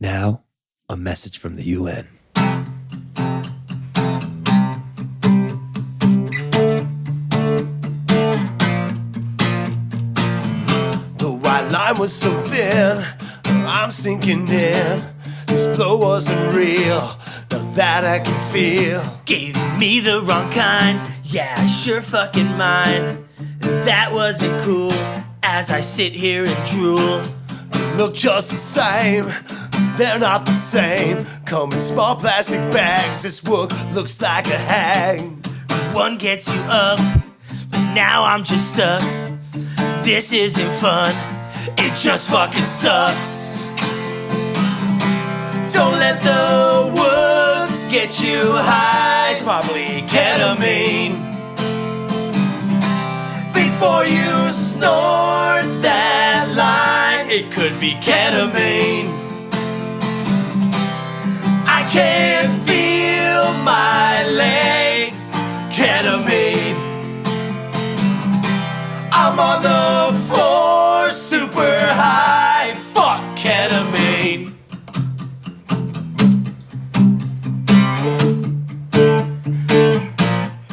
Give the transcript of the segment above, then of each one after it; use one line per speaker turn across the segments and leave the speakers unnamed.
Now, a message from the UN.
The white line was so thin, I'm sinking in. This blow wasn't real, now that I can feel.
Gave me the wrong kind, yeah, I sure fucking mind. That wasn't cool, as I sit here and drool.
Look just the same, they're not the same. Come in small plastic bags, this work looks like a hang.
One gets you up, but now I'm just stuck. This isn't fun, it just fucking sucks. Don't let the woods get you high, it's probably ketamine. Before you snort that line, it could be ketamine. I can feel my legs, ketamine. I'm on the floor, super high, fuck ketamine.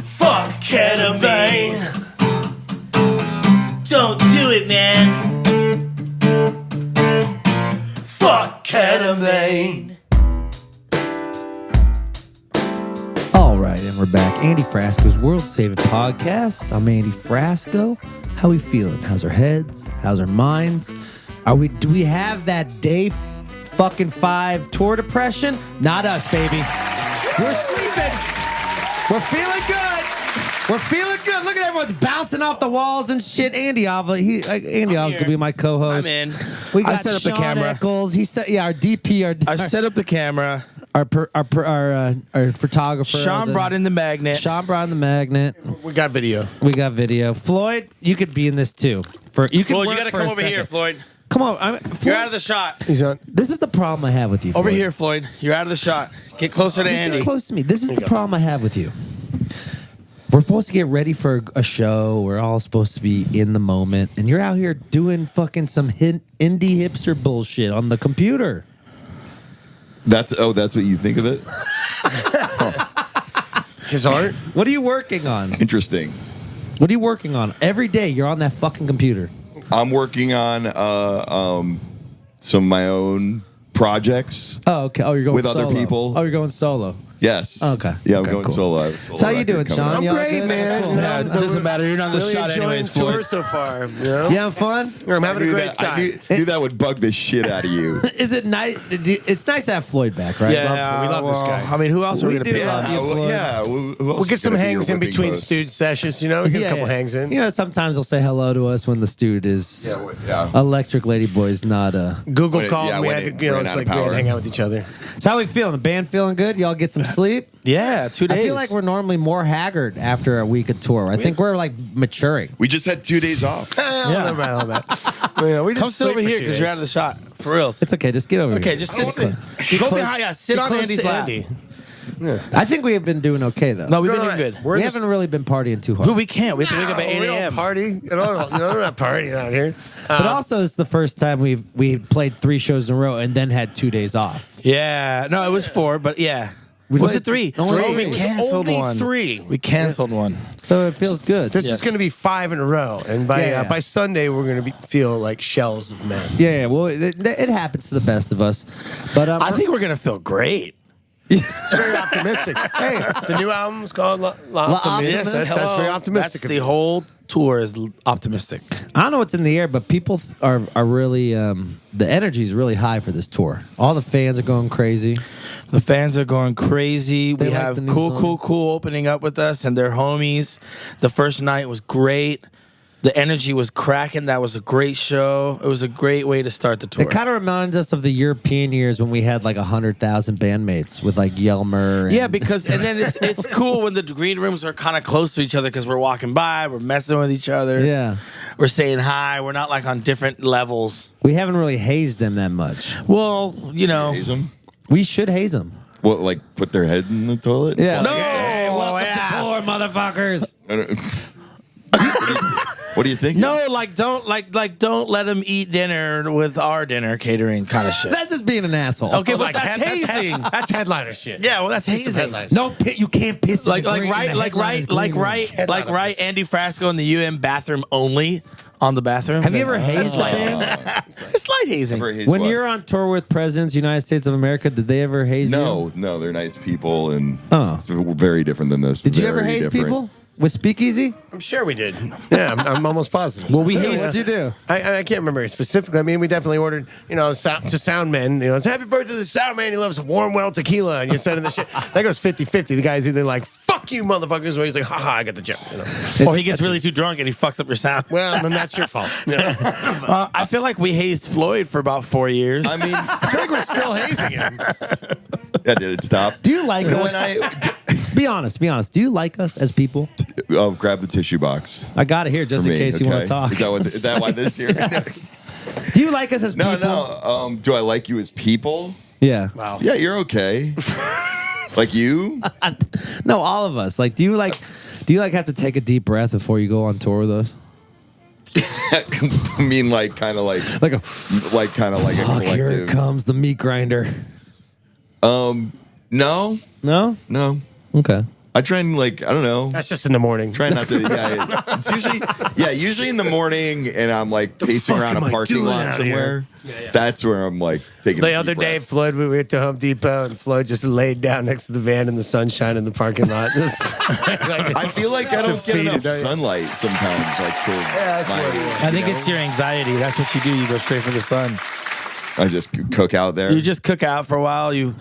Fuck ketamine. Don't do it, man. Fuck ketamine.
All right, and we're back. Andee Frasco's World Saving Podcast. I'm Andee Frasco. How we feeling? How's our heads? How's our minds? Do we have that day fucking 5 tour depression? Not us, baby. We're sleeping. We're feeling good. We're feeling good. Look at everyone's bouncing off the walls and shit. Andee Avila, Andee Avila's gonna be my co-host.
I'm in.
We got
I set up
Shawn
the camera.
Eckels. He said, "Yeah, our DP,
I set up the camera.
our photographer.
Sean brought in the magnet.
Sean brought in the magnet.
We got video.
We got video. Floyd, you could be in this too.
Floyd, you got to come over here, Floyd.
Come on, Floyd,
You're out of the shot.
He's on.
This is the problem I have with you.
Over
Floyd.
here, Floyd. You're out of the shot. Get closer to
Just
Andy.
get close to me. This is the problem I have with you. We're supposed to get ready for a show. We're all supposed to be in the moment, and you're out here doing fucking some indie hipster bullshit on the computer.
That's what you think of it?
His art?
What are you working on?
Interesting.
What are you working on? Every day you're on that fucking computer.
I'm working on some of my own projects.
Oh, okay. Oh, you're going
With
solo.
other people.
Oh, you're going solo.
Yes.
Okay.
Yeah, I'm
Okay,
going
cool.
solo. I have a solo
So how you
record
doing,
coming
Sean?
up.
You all
great,
good?
man.
Cool.
Yeah, it doesn't matter. You're not on the
Really
shot
enjoying
anyways,
the tour
Floyd.
so far. You know?
You having fun?
I'm having a
I
great
knew
time.
I knew that would bug the shit out of you.
Is it nice? It's nice to have Floyd back, right?
Yeah,
we love this guy.
I mean, who else are we
We
going to
do
pick
love
on?
you. Floyd.
Yeah. Who else
We'll
is
get some
gonna be
hangs
your
in
whipping
between
post?
Stooge sessions, you know? We get a couple hangs in.
You know, sometimes they'll say hello to us when the student is
Yeah.
Electric Lady Boy's not.
Google
When it-
called.
yeah,
We
when
had
it
to, you know,
ran
it's
out of
like we had to
power.
hang out with each other.
So how we feeling? The band feeling good? Y'all get some sleep?
Yeah, 2 days.
I feel like we're normally more haggard after a week of tour. I think we're like maturing.
We just had 2 days off.
Yeah. Never mind all that. You know, we
Come
just
sit over here because you're out of the shot. For reals.
It's okay. Just get over
Okay,
here.
just sit. Go behind. Yeah, sit on Andy's lap.
I think we have been doing okay though.
No, we've been doing good.
we haven't really been partying too hard.
But we can't. We have to wake up at 8
We don't
a.m.
party. You know, we're not partying out here.
But also, it's the first time we played 3 shows in a row and then had 2 days off.
Yeah. No, it was 4, but yeah.
We
Was
played-
it 3?
only
Oh,
three.
we canceled
Only
one.
3.
We canceled one.
So it feels good.
This
Yes.
is going to be 5 in a row, and by Sunday we're going to feel like shells of men.
Yeah. Well, it happens to the best of us. But
I think we're going to feel great.
It's very optimistic. Hey, the new album's called Optimistic.
Optimist.
That's very optimistic.
That's the whole tour is optimistic.
I don't know what's in the air, but people are really the energy is really high for this tour. All the fans are going crazy.
The fans are going crazy.
They
We
like
have
the new
cool
song.
opening up with us, and they're homies. The first night was great. The energy was cracking. That was a great show. It was a great way to start the tour.
It kind of reminds us of the European years when we had like 100,000 bandmates with like Yelmer. And
Yeah, because and then it's cool when the green rooms are kind of close to each other because we're walking by, we're messing with each other.
yeah,
We're saying hi. We're not like on different levels.
we haven't really hazed them that much.
Well, you know.
Haze them?
We should haze them.
What, like put their head in the toilet?
Yeah.
No,
Hey, welcome to tour, motherfuckers.
I don't- What do you think?
No, like don't let him eat dinner with our dinner catering kind of shit.
That's just being an asshole.
Okay, but
Like,
that's hazing.
That's headliner shit.
Yeah, well, that's
Just some
hazing.
headliners.
No, you can't piss.
Like right, Andy Frasco in the UM bathroom only on the bathroom.
Have you ever hazed a band?
It's slight hazing.
When you're on tour with presidents, United States of America, did they ever haze you?
No, they're nice people, and
Oh.
it's very different than this.
Did you ever
Very
haze
different.
people with Speakeasy?
I'm sure we did. Yeah, I'm almost positive.
Well, we hazed. What did you do?
I can't remember specifically. I mean, we definitely ordered, to sound men. It's happy birthday to the sound man. He loves warm well tequila, and you're sending the shit. That goes 50-50. The guy's either like, "Fuck you, motherfuckers," or he's like, "Haha, I got the joke."
Or he gets really too drunk and he fucks up your sound.
Well, then that's your fault.
I feel like we hazed Floyd for about 4 years.
I mean,
I feel like we're still hazing him.
yeah, did it stop?
Do you like us?
When I
Be honest. Do you like us as people?
grab the tissue box
I got it here just
for
in
me,
case you want
okay?
to talk.
Is that why this here?
Do you like us as
No,
people?
no. Do I like you as people?
Yeah.
Wow.
Yeah, you're okay. Like you?
No, all of us. Like, do you have to take a deep breath before you go on tour with us?
I mean, like kind of like
Like a
a
fuck, here it
collective.
comes the meat grinder.
No,
No?
no.
Okay.
I try and I don't know.
That's just in the morning.
Try not to. Yeah, it's usually in the morning, and I'm like pacing
fuck
around
am
a
I
parking
doing
lot
out
somewhere. That's where I'm like taking.
The
a
other
deep
day,
breath.
Floyd, we went to Home Depot, and Floyd just laid down next to the van in the sunshine in the parking lot.
I feel like I don't get
Defeated,
enough
don't you?
sunlight sometimes.
that's what it is.
I think it's your anxiety. That's what you do. You go straight for the sun.
I just cook out there.
You just cook out for a while. You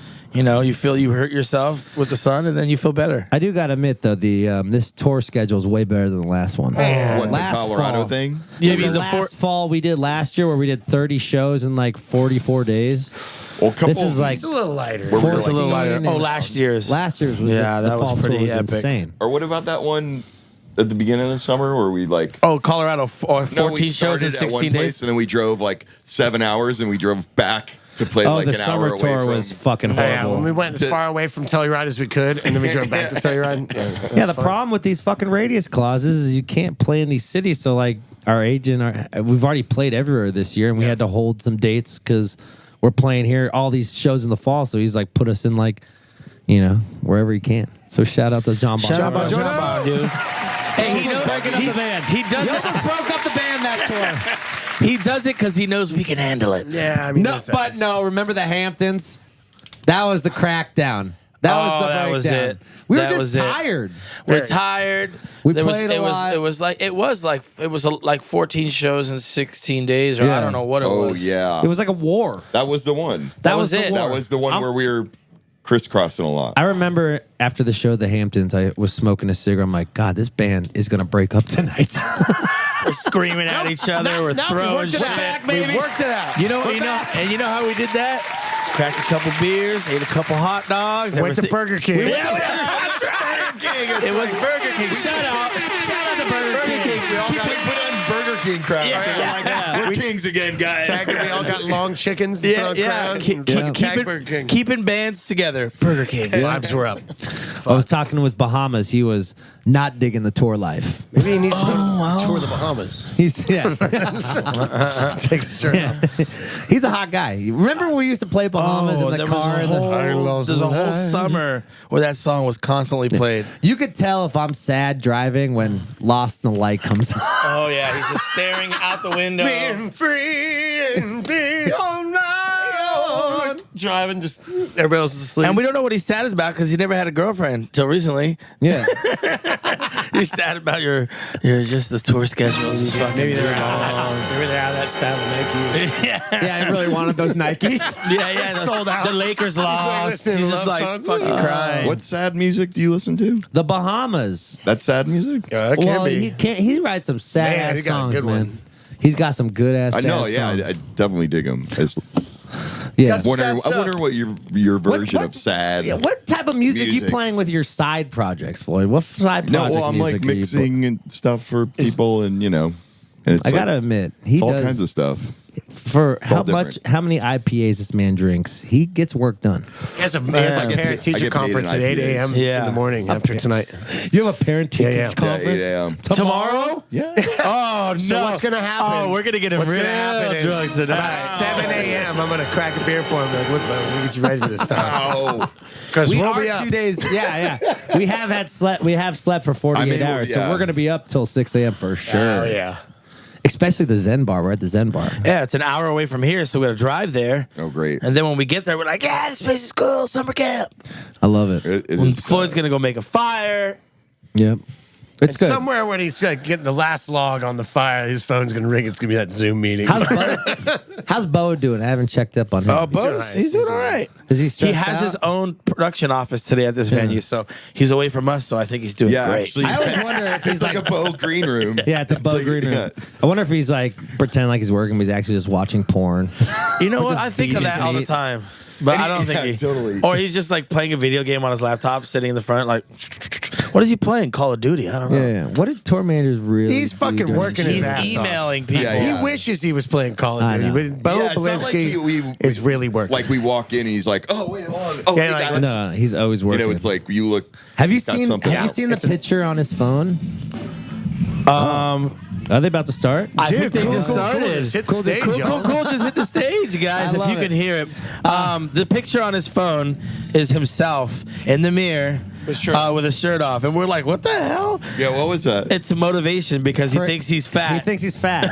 feel you hurt yourself with the sun, and then you feel better.
I do got to admit, though, this tour schedule is way better than the last one.
What,
last
the Colorado
fall,
thing?
Yeah,
the last fall we did last year where we did 30 shows in like 44 days.
Well, couple.
This is like
It's a little lighter.
Where we were
It's a little lighter.
14
Oh, last year's.
Last year's was
Yeah,
the
that was
fall
pretty
tour was
epic.
insane.
Or what about that one at the beginning of the summer where we
Oh, Colorado, 14
No, we
shows in
started at one
16
place
days.
and then we drove like 7 hours and we drove back to play
Oh,
like
the
an hour
summer
away
tour
from.
was fucking
Yeah,
horrible.
when we went as far away from Telluride as we could, and then we drove back to Telluride.
Yeah, the problem with these fucking radius clauses is you can't play in these cities. So, like, our agent, we've already played everywhere this year, and we had to hold some dates because we're playing here, all these shows in the fall. So he's like, put us in, like, wherever he can. So shout out to John Bon.
Shout out
Jovi.
to John Bon, dude. Hey, he knows
breaking up the band.
He does
You
it.
almost broke up the band that tour.
He does it because he knows we can handle it.
Yeah, I mean,
No,
there's that.
but no, remember the Hamptons? That was the crackdown. That was the breakdown.
that was it.
We
That
were just
was it.
tired.
We're tired.
We
There
played a lot.
It was like 14 shows in 16 days, or
Yeah.
I don't know what it
Oh
was.
yeah,
It was like a war.
that was the one.
That was
the
it.
war.
That was the one where we were crisscrossing a lot.
I remember after the show at the Hamptons, I was smoking a cigarette. I'm like, God, this band is going to break up tonight.
We're screaming at each other. We're throwing shit.
We worked it out.
You know how we did that? Just cracked a couple beers, ate a couple hot dogs.
Went to
everything-
Burger King.
That's right. It was Burger King. Shout out to Burger King.
We all got put on Burger King crap. We're kings again, guys.
Tagged it. We all got long chickens.
Yeah,
on
yeah.
crowns and tagged Burger King.
Keeping bands together. Burger King.
Vibes were up.
I was talking with Bahamas. He was not digging the tour life.
Maybe he needs to go tour the Bahamas.
He's
Take his shirt off.
he's a hot guy. Remember when we used to play Bahamas in the
there
car?
was there's a whole summer where that song was constantly played.
You could tell if I'm sad driving when Lost in the Light comes on.
Oh yeah, he's just staring out the window.
Being free and being on my own. Driving, just everybody else is asleep.
And we don't know what he's sad about because he never had a girlfriend till recently.
Yeah.
He's sad about your just the tour schedules. Is fucking
Maybe they're out of that style of Nike.
Yeah, I really wanted those Nikes.
yeah.
Sold out.
The Lakers lost.
listening to
He's just
love
like
songs.
fucking crying.
What sad music do you listen to?
The Bahamas.
That's sad music.
That
Well,
can be.
he writes some sad
Man,
ass
he got a
songs,
good
man.
one.
He's got some good ass.
I know.
sad
Yeah,
songs.
I definitely dig them.
Yeah.
some sad
I
stuff.
wonder what your version
what-
of sad.
Yeah, what type of music you
Music.
playing with your side projects, Floyd? What side
No,
project
well, I'm like
music are you
mixing and stuff for people, and and it's
I
like,
gotta admit, he
it's all
does
kinds of stuff.
for how
different.
many IPAs this man drinks, he gets work done.
He has a
I get
parent-teacher
paid
conference
in
at 8 a.m.
Yeah.
in the morning after tonight.
You have a parent-teacher
Yeah.
conference?
Yeah, 8 a.m.
Tomorrow?
Yeah.
Oh, no.
So what's going to happen?
Oh, we're going to get him
What's
real
gonna happen is
drunk tonight.
about 7 a.m. I'm going to crack a beer for him. Like, look, man, we get you ready for this time.
Oh.
Because
We
we'll
are
be up.
2 days. Yeah. We have slept for 48 hours, so
yeah.
we're going to be up till 6 a.m. for sure.
Oh, yeah.
Especially the Zen Bar. We're at the Zen Bar.
Yeah, it's an hour away from here, so we got to drive there.
Oh, great.
And then when we get there, we're like, yeah, this place is cool, summer camp.
I love it.
It
When
is,
Floyd's going to go make a fire.
Yep. It's
And
good.
somewhere when he's getting the last log on the fire, his phone's going to ring. It's going to be that Zoom meeting.
How's Bo doing? I haven't checked up on him.
Oh, Bo's, he's doing all right.
Is he
He
stressed
has
out?
his own production office today at this venue, so he's away from us, so I think he's doing
Yeah,
great.
actually,
I always wonder if he's
it's like a Bo green room.
Yeah, it's a Bo
like-
Green room.
yeah.
I wonder if he's like pretending like he's working, but he's actually just watching porn.
You know
Or
what?
just
I think of
beat
that
his
all the
meat.
time. But I don't
Yeah,
think he
totally.
Or he's just like playing a video game on his laptop, sitting in the front, like, what is he playing? Call of Duty? I don't know.
Yeah. What did tour managers really?
He's
do
fucking
during
working
the
his
He's
season?
ass off.
emailing people.
Yeah, yeah.
He wishes he was playing Call of
I
Duty,
know.
but Bo
Yeah, it's not like
Belinsky is really working.
Like we walk in and he's like, "Oh wait, hold on. Oh,
Yeah,
hey,
like,
guys."
No, he's always
You
working.
know, it's like you look.
have you
got
seen?
something
Have you
out.
seen the
It's a-
picture on his phone? Are they about to start?
I
Dude,
think they
cool,
just
cool, cool.
started.
Just hit the stage, y'all.
Cool. Just hit the stage, you guys.
I
If
love
you can
it.
hear it. The picture on his phone is himself in the mirror with a shirt off, and we're like, "What the hell?"
Yeah, what was that?
It's a motivation because he
For-
thinks he's fat.
He thinks he's fat,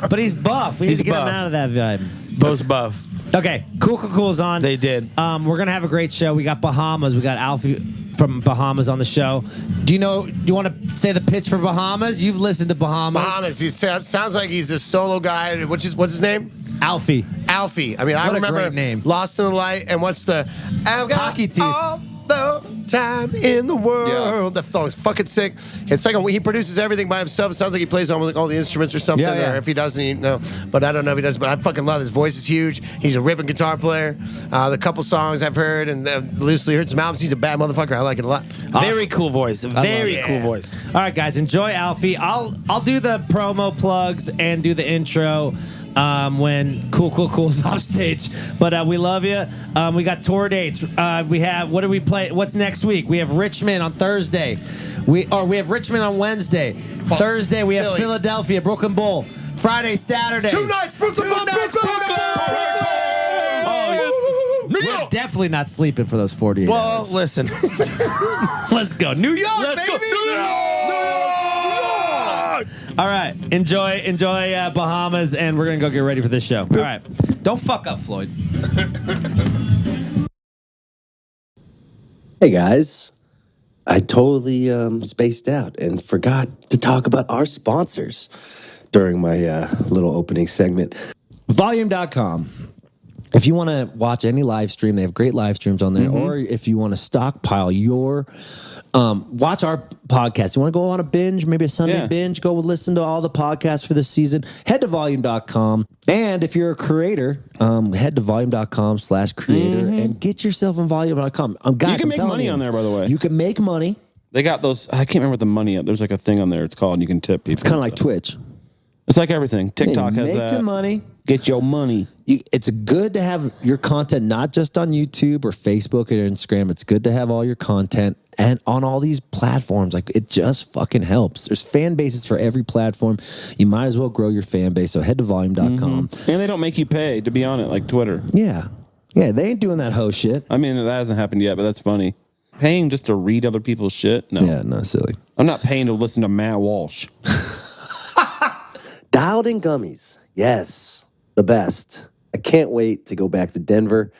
but he's buff. We need
He's
to get
buff.
him out of that vibe.
Bo's buff.
Okay, Cool's on.
They did.
We're gonna have a great show. We got Bahamas. We got Afie from Bahamas on the show. Do you want to say the pitch for Bahamas? You've listened to Bahamas.
Bahamas. He sounds like he's this solo guy. What's his name?
Alfie.
Alfie. I mean, I
What a
remember
great name.
Lost in the Light. And what's the I've got
Hockey teeth.
all the time in the world. That song is fucking sick. It's like he produces everything by himself. It sounds like he plays on all the instruments or something.
Yeah, yeah.
Or if he doesn't, but I don't know if he does. But I fucking love his voice. Is huge. He's a ripping guitar player. The couple songs I've heard and loosely heard some albums. He's a bad motherfucker. I like it a lot.
Very cool voice. Very
it.
cool voice.
All right, guys, enjoy Alfie. I'll do the promo plugs and do the intro when Cool's off stage. But we love you. We got tour dates. We have what do we play? What's next week? We have Richmond on Thursday. We have Richmond on Wednesday. Thursday we have
Philly.
Philadelphia, Brooklyn Bowl. Friday, Saturday.
2 nights, Brooklyn.
We're definitely not sleeping for those 48
Well,
hours.
listen.
Let's go. New York,
Let's go.
baby.
New York!
All right. Enjoy Bahamas, and we're going to go get ready for this show. All right. Don't fuck up, Floyd.
Hey guys, I totally spaced out and forgot to talk about our sponsors during my little opening segment.
Volume.com. If you want to watch any live stream, they have great live streams on there. Or if you want to stockpile your, watch our podcast. You want to go on a binge, maybe a Sunday binge, go listen to all the podcasts for this season, head to volume.com. And if you're a creator, head to volume.com/creator and get yourself on volume.com. Guys,
You can
I'm
make
telling
money
you,
on there, by the way.
You can make money.
They got those. I can't remember what the money. There's like a thing on there. It's called. You can tip people.
It's kind of
and
like
stuff.
Twitch.
It's like everything. TikTok has
Make
that.
the money.
Get your money.
It's good to have your content not just on YouTube or Facebook or Instagram. It's good to have all your content and on all these platforms. Like, it just fucking helps. There's fan bases for every platform. You might as well grow your fan base. So head to volume.com.
And they don't make you pay to be on it like Twitter.
Yeah. Yeah, they ain't doing that hoe shit.
I mean, that hasn't happened yet, but that's funny. Paying just to read other people's shit? No.
Yeah, no, silly.
I'm not paying to listen to Matt Walsh.
Dialed in gummies. Yes, the best. I can't wait to go back to Denver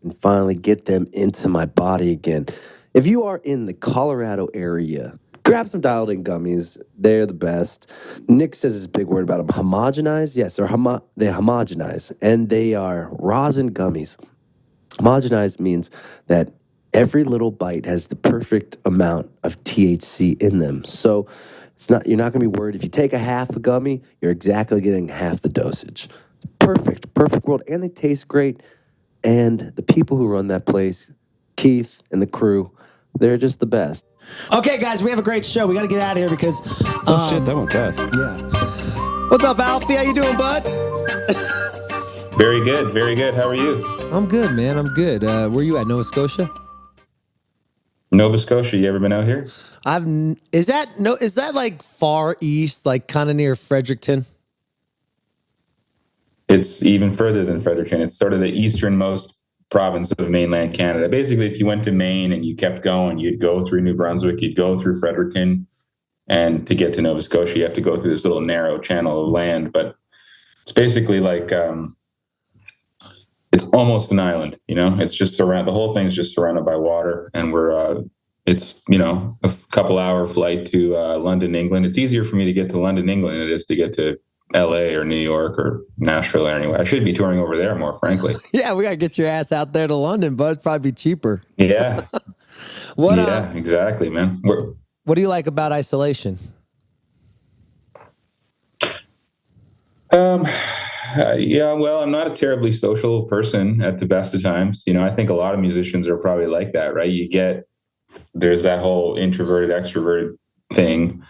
and finally get them into my body again. If you are in the Colorado area, grab some dialed in gummies. They're the best. Nick says this big word about them. Homogenize? Yes, they homogenize. And they are rosin gummies. Homogenized means that every little bite has the perfect amount of THC in them. So you're not going to be worried. If you take a half a gummy, you're exactly getting half the dosage. It's perfect world. And they taste great. And the people who run that place, Keith and the crew, they're just the best.
Okay, guys, we have a great show. We got to get out of here because...
Oh, shit, that went fast.
Yeah. What's up, Alfie? How you doing, bud?
Very good, very good. How are you?
I'm good, man. I'm good. Where you at? Nova Scotia?
Nova Scotia, you ever been out here?
Is that like far east, like kind of near Fredericton?
It's even further than Fredericton. It's sort of the easternmost province of mainland Canada. Basically, if you went to Maine and you kept going, you'd go through New Brunswick, you'd go through Fredericton, and to get to Nova Scotia, you have to go through this little narrow channel of land. But it's basically like it's almost an island. It's just the whole thing's just surrounded by water, and it's a couple hour flight to London, England. It's easier for me to get to London, England, than it is to get to LA or New York or Nashville or anywhere. I should be touring over there more, frankly.
Yeah, we gotta get your ass out there to London, bud. It'd probably be cheaper.
Yeah.
Yeah,
exactly, man.
What do you like about isolation?
Yeah, well, I'm not a terribly social person at the best of times. I think a lot of musicians are probably like that, right? There's that whole introverted, extroverted thing.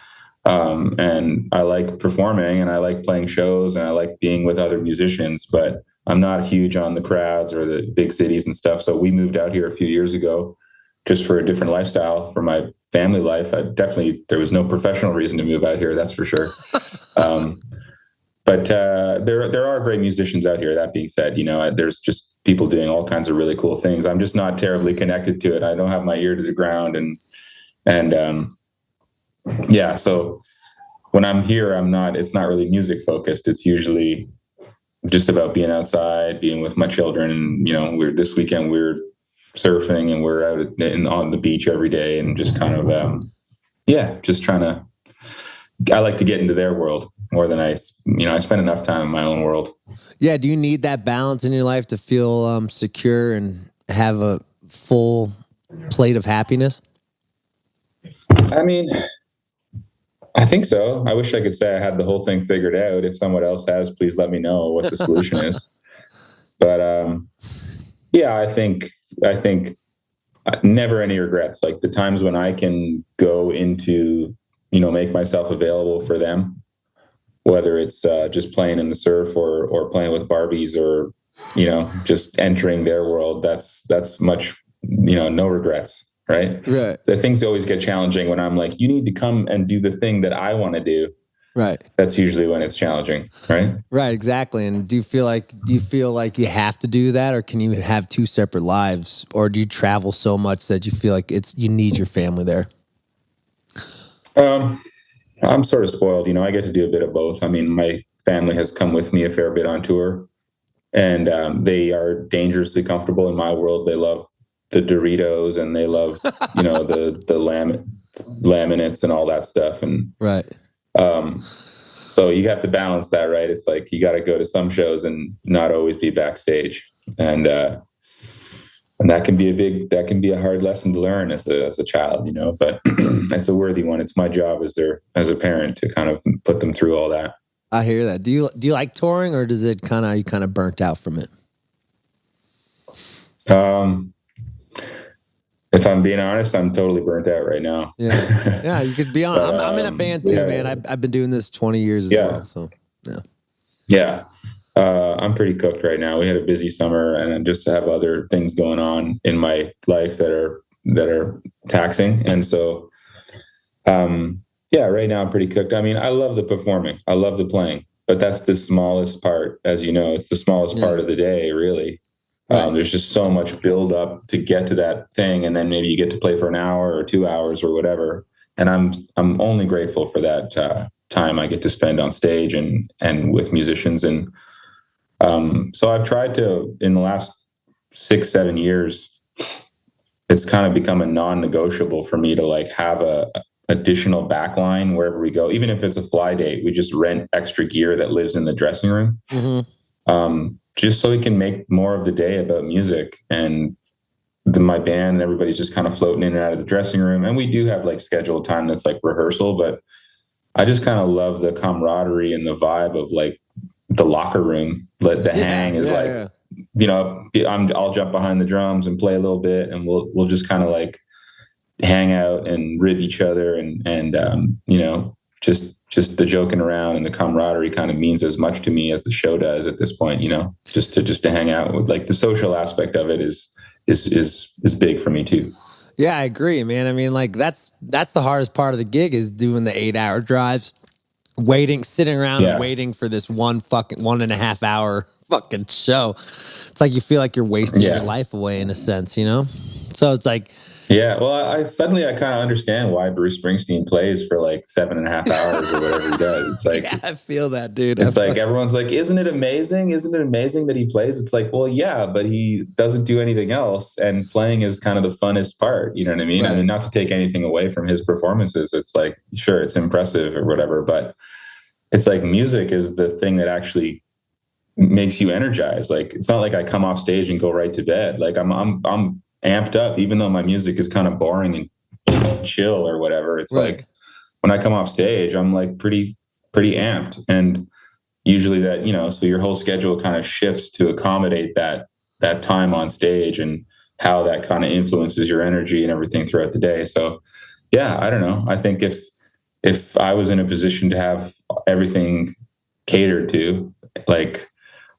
And I like performing and I like playing shows and I like being with other musicians, but I'm not huge on the crowds or the big cities and stuff. So we moved out here a few years ago just for a different lifestyle for my family life. There was no professional reason to move out here. That's for sure. But there are great musicians out here. That being said, there's just people doing all kinds of really cool things. I'm just not terribly connected to it. I don't have my ear to the ground and yeah. So when I'm here, it's not really music focused. It's usually just about being outside, being with my children. And, this weekend we're surfing and we're out on the beach every day and just kind of, just trying to, I like to get into their world more than I spend enough time in my own world. Yeah.
Do you need that balance in your life to feel secure and have a full plate of happiness?
I mean, I think so. I wish I could say I had the whole thing figured out. If someone else has, please let me know what the solution is. But I think never any regrets. Like the times when I can go into, make myself available for them, whether it's just playing in the surf or playing with Barbies or, just entering their world. That's much, no regrets. Right. The things always get challenging when I'm like, you need to come and do the thing that I want to do. Right. That's usually when it's challenging. Right.
Right. Exactly. And do you feel like you have to do that, or can you have two separate lives, or do you travel so much that you feel like you need your family there?
I'm sort of spoiled. I get to do a bit of both. I mean, my family has come with me a fair bit on tour, and they are dangerously comfortable in my world. They love the Doritos and they love, the laminates and all that stuff. And
right.
So you have to balance that, right? It's like, you got to go to some shows and not always be backstage. And that can be a hard lesson to learn as a child, but it's a worthy one. It's my job as a parent to kind of put them through all that.
I hear that. Do you like touring, or does it are you kind of burnt out from it?
If I'm being honest, I'm totally burnt out right now.
Yeah, you could be on. I'm in a band too, man. I've been doing this 20 years as well. So
yeah. I'm pretty cooked right now. We had a busy summer, and I just have other things going on in my life that are taxing. And so, right now I'm pretty cooked. I mean, I love the performing. I love the playing, but that's the smallest part. As you know, it's the smallest part of the day, really. There's just so much build up to get to that thing. And then maybe you get to play for an hour or 2 hours or whatever. And I'm only grateful for that time I get to spend on stage and with musicians. And so I've tried to, in the last 6-7 years, it's kind of become a non-negotiable for me to like have a additional backline wherever we go. Even if it's a fly date, we just rent extra gear that lives in the dressing room. Mm-hmm. Just so we can make more of the day about music. And my band and everybody's just kind of floating in and out of the dressing room. And we do have like scheduled time that's like rehearsal, but I just kind of love the camaraderie and the vibe of like the locker room. Hang is I'll jump behind the drums and play a little bit, and we'll just kind of like hang out and rib each other and just the joking around and the camaraderie kind of means as much to me as the show does at this point, you know, just to hang out with, like, the social aspect of it is big for me too.
Yeah, I agree, man. I mean, like that's the hardest part of the gig is doing the 8-hour drives, sitting around and waiting for this 1.5 hour fucking show. It's like you feel like you're wasting your life away in a sense, you know? So it's like,
yeah, well, I kind of understand why Bruce Springsteen plays for like 7.5 hours or whatever he does. It's like,
yeah, I feel that, dude.
It's like everyone's like, isn't it amazing? Isn't it amazing that he plays? It's like, well, yeah, but he doesn't do anything else, and playing is kind of the funnest part. You know what I mean? Right. I mean, not to take anything away from his performances. It's like, sure, it's impressive or whatever, but it's like music is the thing that actually makes you energized. Like, it's not like I come off stage and go right to bed. Like I'm amped up, even though my music is kind of boring and chill or whatever. It's like when I come off stage, I'm like pretty amped. And usually that, you know, so your whole schedule kind of shifts to accommodate that time on stage and how that kind of influences your energy and everything throughout the day. So yeah, I don't know. I think if I was in a position to have everything catered to, like,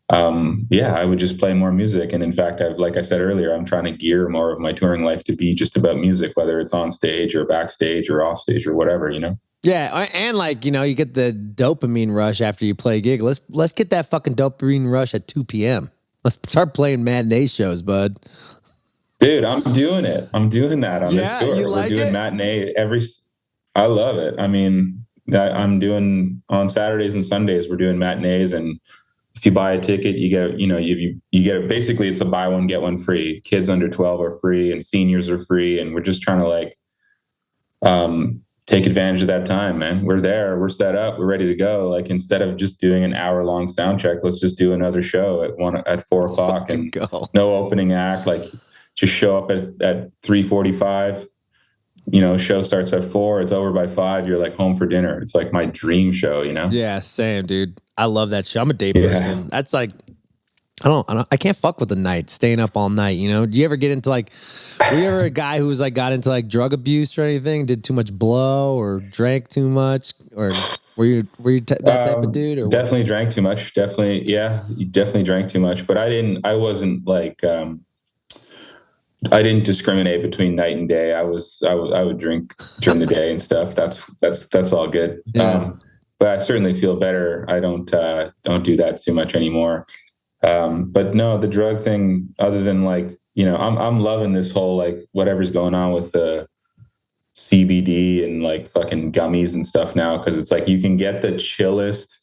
I would just play more music. And in fact, like I said earlier, I'm trying to gear more of my touring life to be just about music, whether it's on stage or backstage or off stage or whatever, you know?
Yeah. And like, you know, you get the dopamine rush after you play a gig. Let's get that fucking dopamine rush at 2 p.m. Let's start playing matinee shows, bud.
Dude, I'm doing it. I'm doing that on this tour.
We're
doing matinee I love it. I mean, I'm doing on Saturdays and Sundays, we're doing matinees, and if you buy a ticket, you get, you know, you get, basically it's a buy one, get one free. Kids under 12 are free and seniors are free. And we're just trying to like, take advantage of that time, man. We're there, we're set up, we're ready to go. Like, instead of just doing an hour-long sound check, let's just do another show at 4 o'clock and go. No opening act. Like, just show up at 3:45. You know, show starts at 4, it's over by 5, you're like home for dinner. It's like my dream show, you know?
Yeah, same, dude. I love that show. I'm a day person. That's like, I can't fuck with the night, staying up all night, you know? Do you ever get into like, were you ever a guy who was like, got into like drug abuse or anything? Did too much blow or drank too much? Or were you that type of dude? Or
definitely drank too much. Definitely. Yeah. You definitely drank too much, but I wasn't like, I didn't discriminate between night and day. I would drink during the day and stuff. That's all good.
Yeah.
But I certainly feel better. I don't do that too much anymore. But no, the drug thing, other than like, you know, I'm loving this whole, like, whatever's going on with the CBD and like fucking gummies and stuff now. 'Cause it's like, you can get the chillest.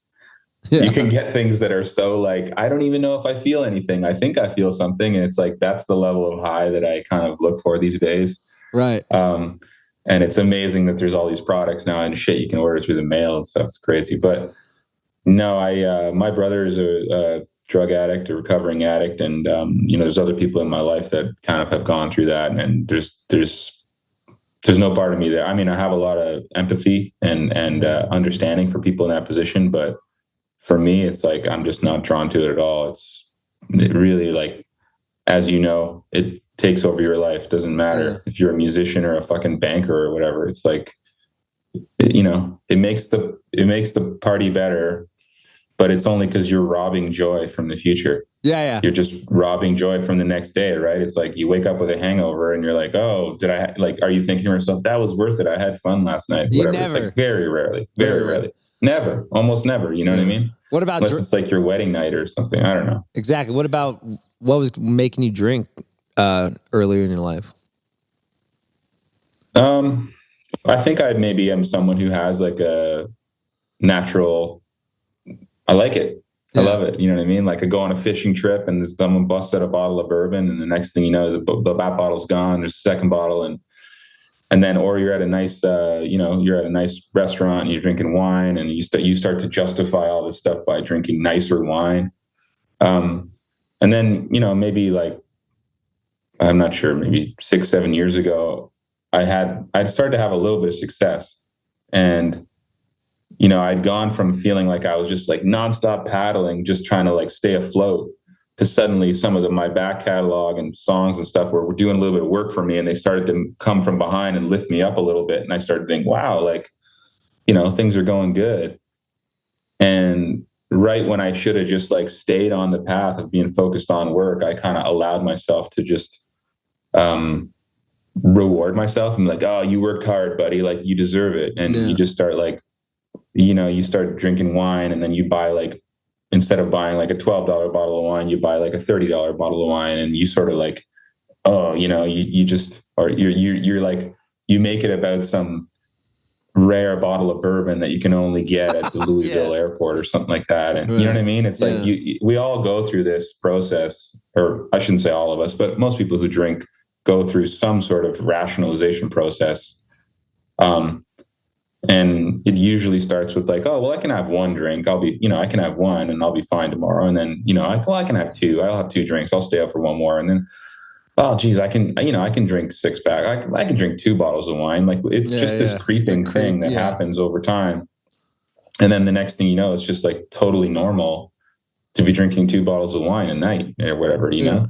Yeah. You can get things that are so like, I don't even know if I feel anything. I think I feel something. And it's like, that's the level of high that I kind of look for these days.
Right.
And it's amazing that there's all these products now and shit you can order through the mail and stuff. It's crazy. But no, my brother is a drug addict, a recovering addict. And, you know, there's other people in my life that kind of have gone through that. And there's no part of me there. I mean, I have a lot of empathy and understanding for people in that position, but for me, it's like, I'm just not drawn to it at all. It really, like, as you know, it takes over your life. Doesn't matter if you're a musician or a fucking banker or whatever. It's like, you know, it makes the party better, but it's only because you're robbing joy from the future.
Yeah.
You're just robbing joy from the next day, right? It's like you wake up with a hangover and you're like, oh, are you thinking to yourself, that was worth it? I had fun last night. Whatever. It's like very rarely. Never, almost never. You know what I mean?
What about
unless it's like your wedding night or something? I don't know.
Exactly. What was making you drink earlier in your life?
I think I maybe am someone who has like a natural. I like it. Yeah. I love it. You know what I mean? Like, I go on a fishing trip and someone busts out a bottle of bourbon, and the next thing you know, that bottle's gone. There's a second bottle, and then, or you're at a nice, you're at a nice restaurant and you're drinking wine, and you start to justify all this stuff by drinking nicer wine. And then, you know, maybe like, I'm not sure, maybe 6-7 years ago, I'd started to have a little bit of success, and, you know, I'd gone from feeling like I was just like nonstop paddling, just trying to like stay afloat, to suddenly some of my back catalog and songs and stuff were doing a little bit of work for me, and they started to come from behind and lift me up a little bit. And I started thinking, wow, like, things are going good. And right when I should have just like stayed on the path of being focused on work, I kind of allowed myself to just reward myself. I'm like, oh, you worked hard, buddy. Like, you deserve it. And you just start like, you start drinking wine, and then you buy like, instead of buying like a $12 bottle of wine, you buy like a $30 bottle of wine, and you sort of like, oh, you just, or you're like, you make it about some rare bottle of bourbon that you can only get at the Louisville airport or something like that. And you know what I mean? It's like, we all go through this process, or I shouldn't say all of us, but most people who drink go through some sort of rationalization process. And it usually starts with like, oh, well, I can have one drink. I can have one and I'll be fine tomorrow. And then, I can have two. I'll have two drinks. I'll stay up for one more. And then, oh, geez, I can drink 6-pack. I can drink 2 bottles of wine. Like, it's just this creeping thing that happens over time. And then the next thing you know, it's just like totally normal to be drinking 2 bottles of wine a night or whatever, you know?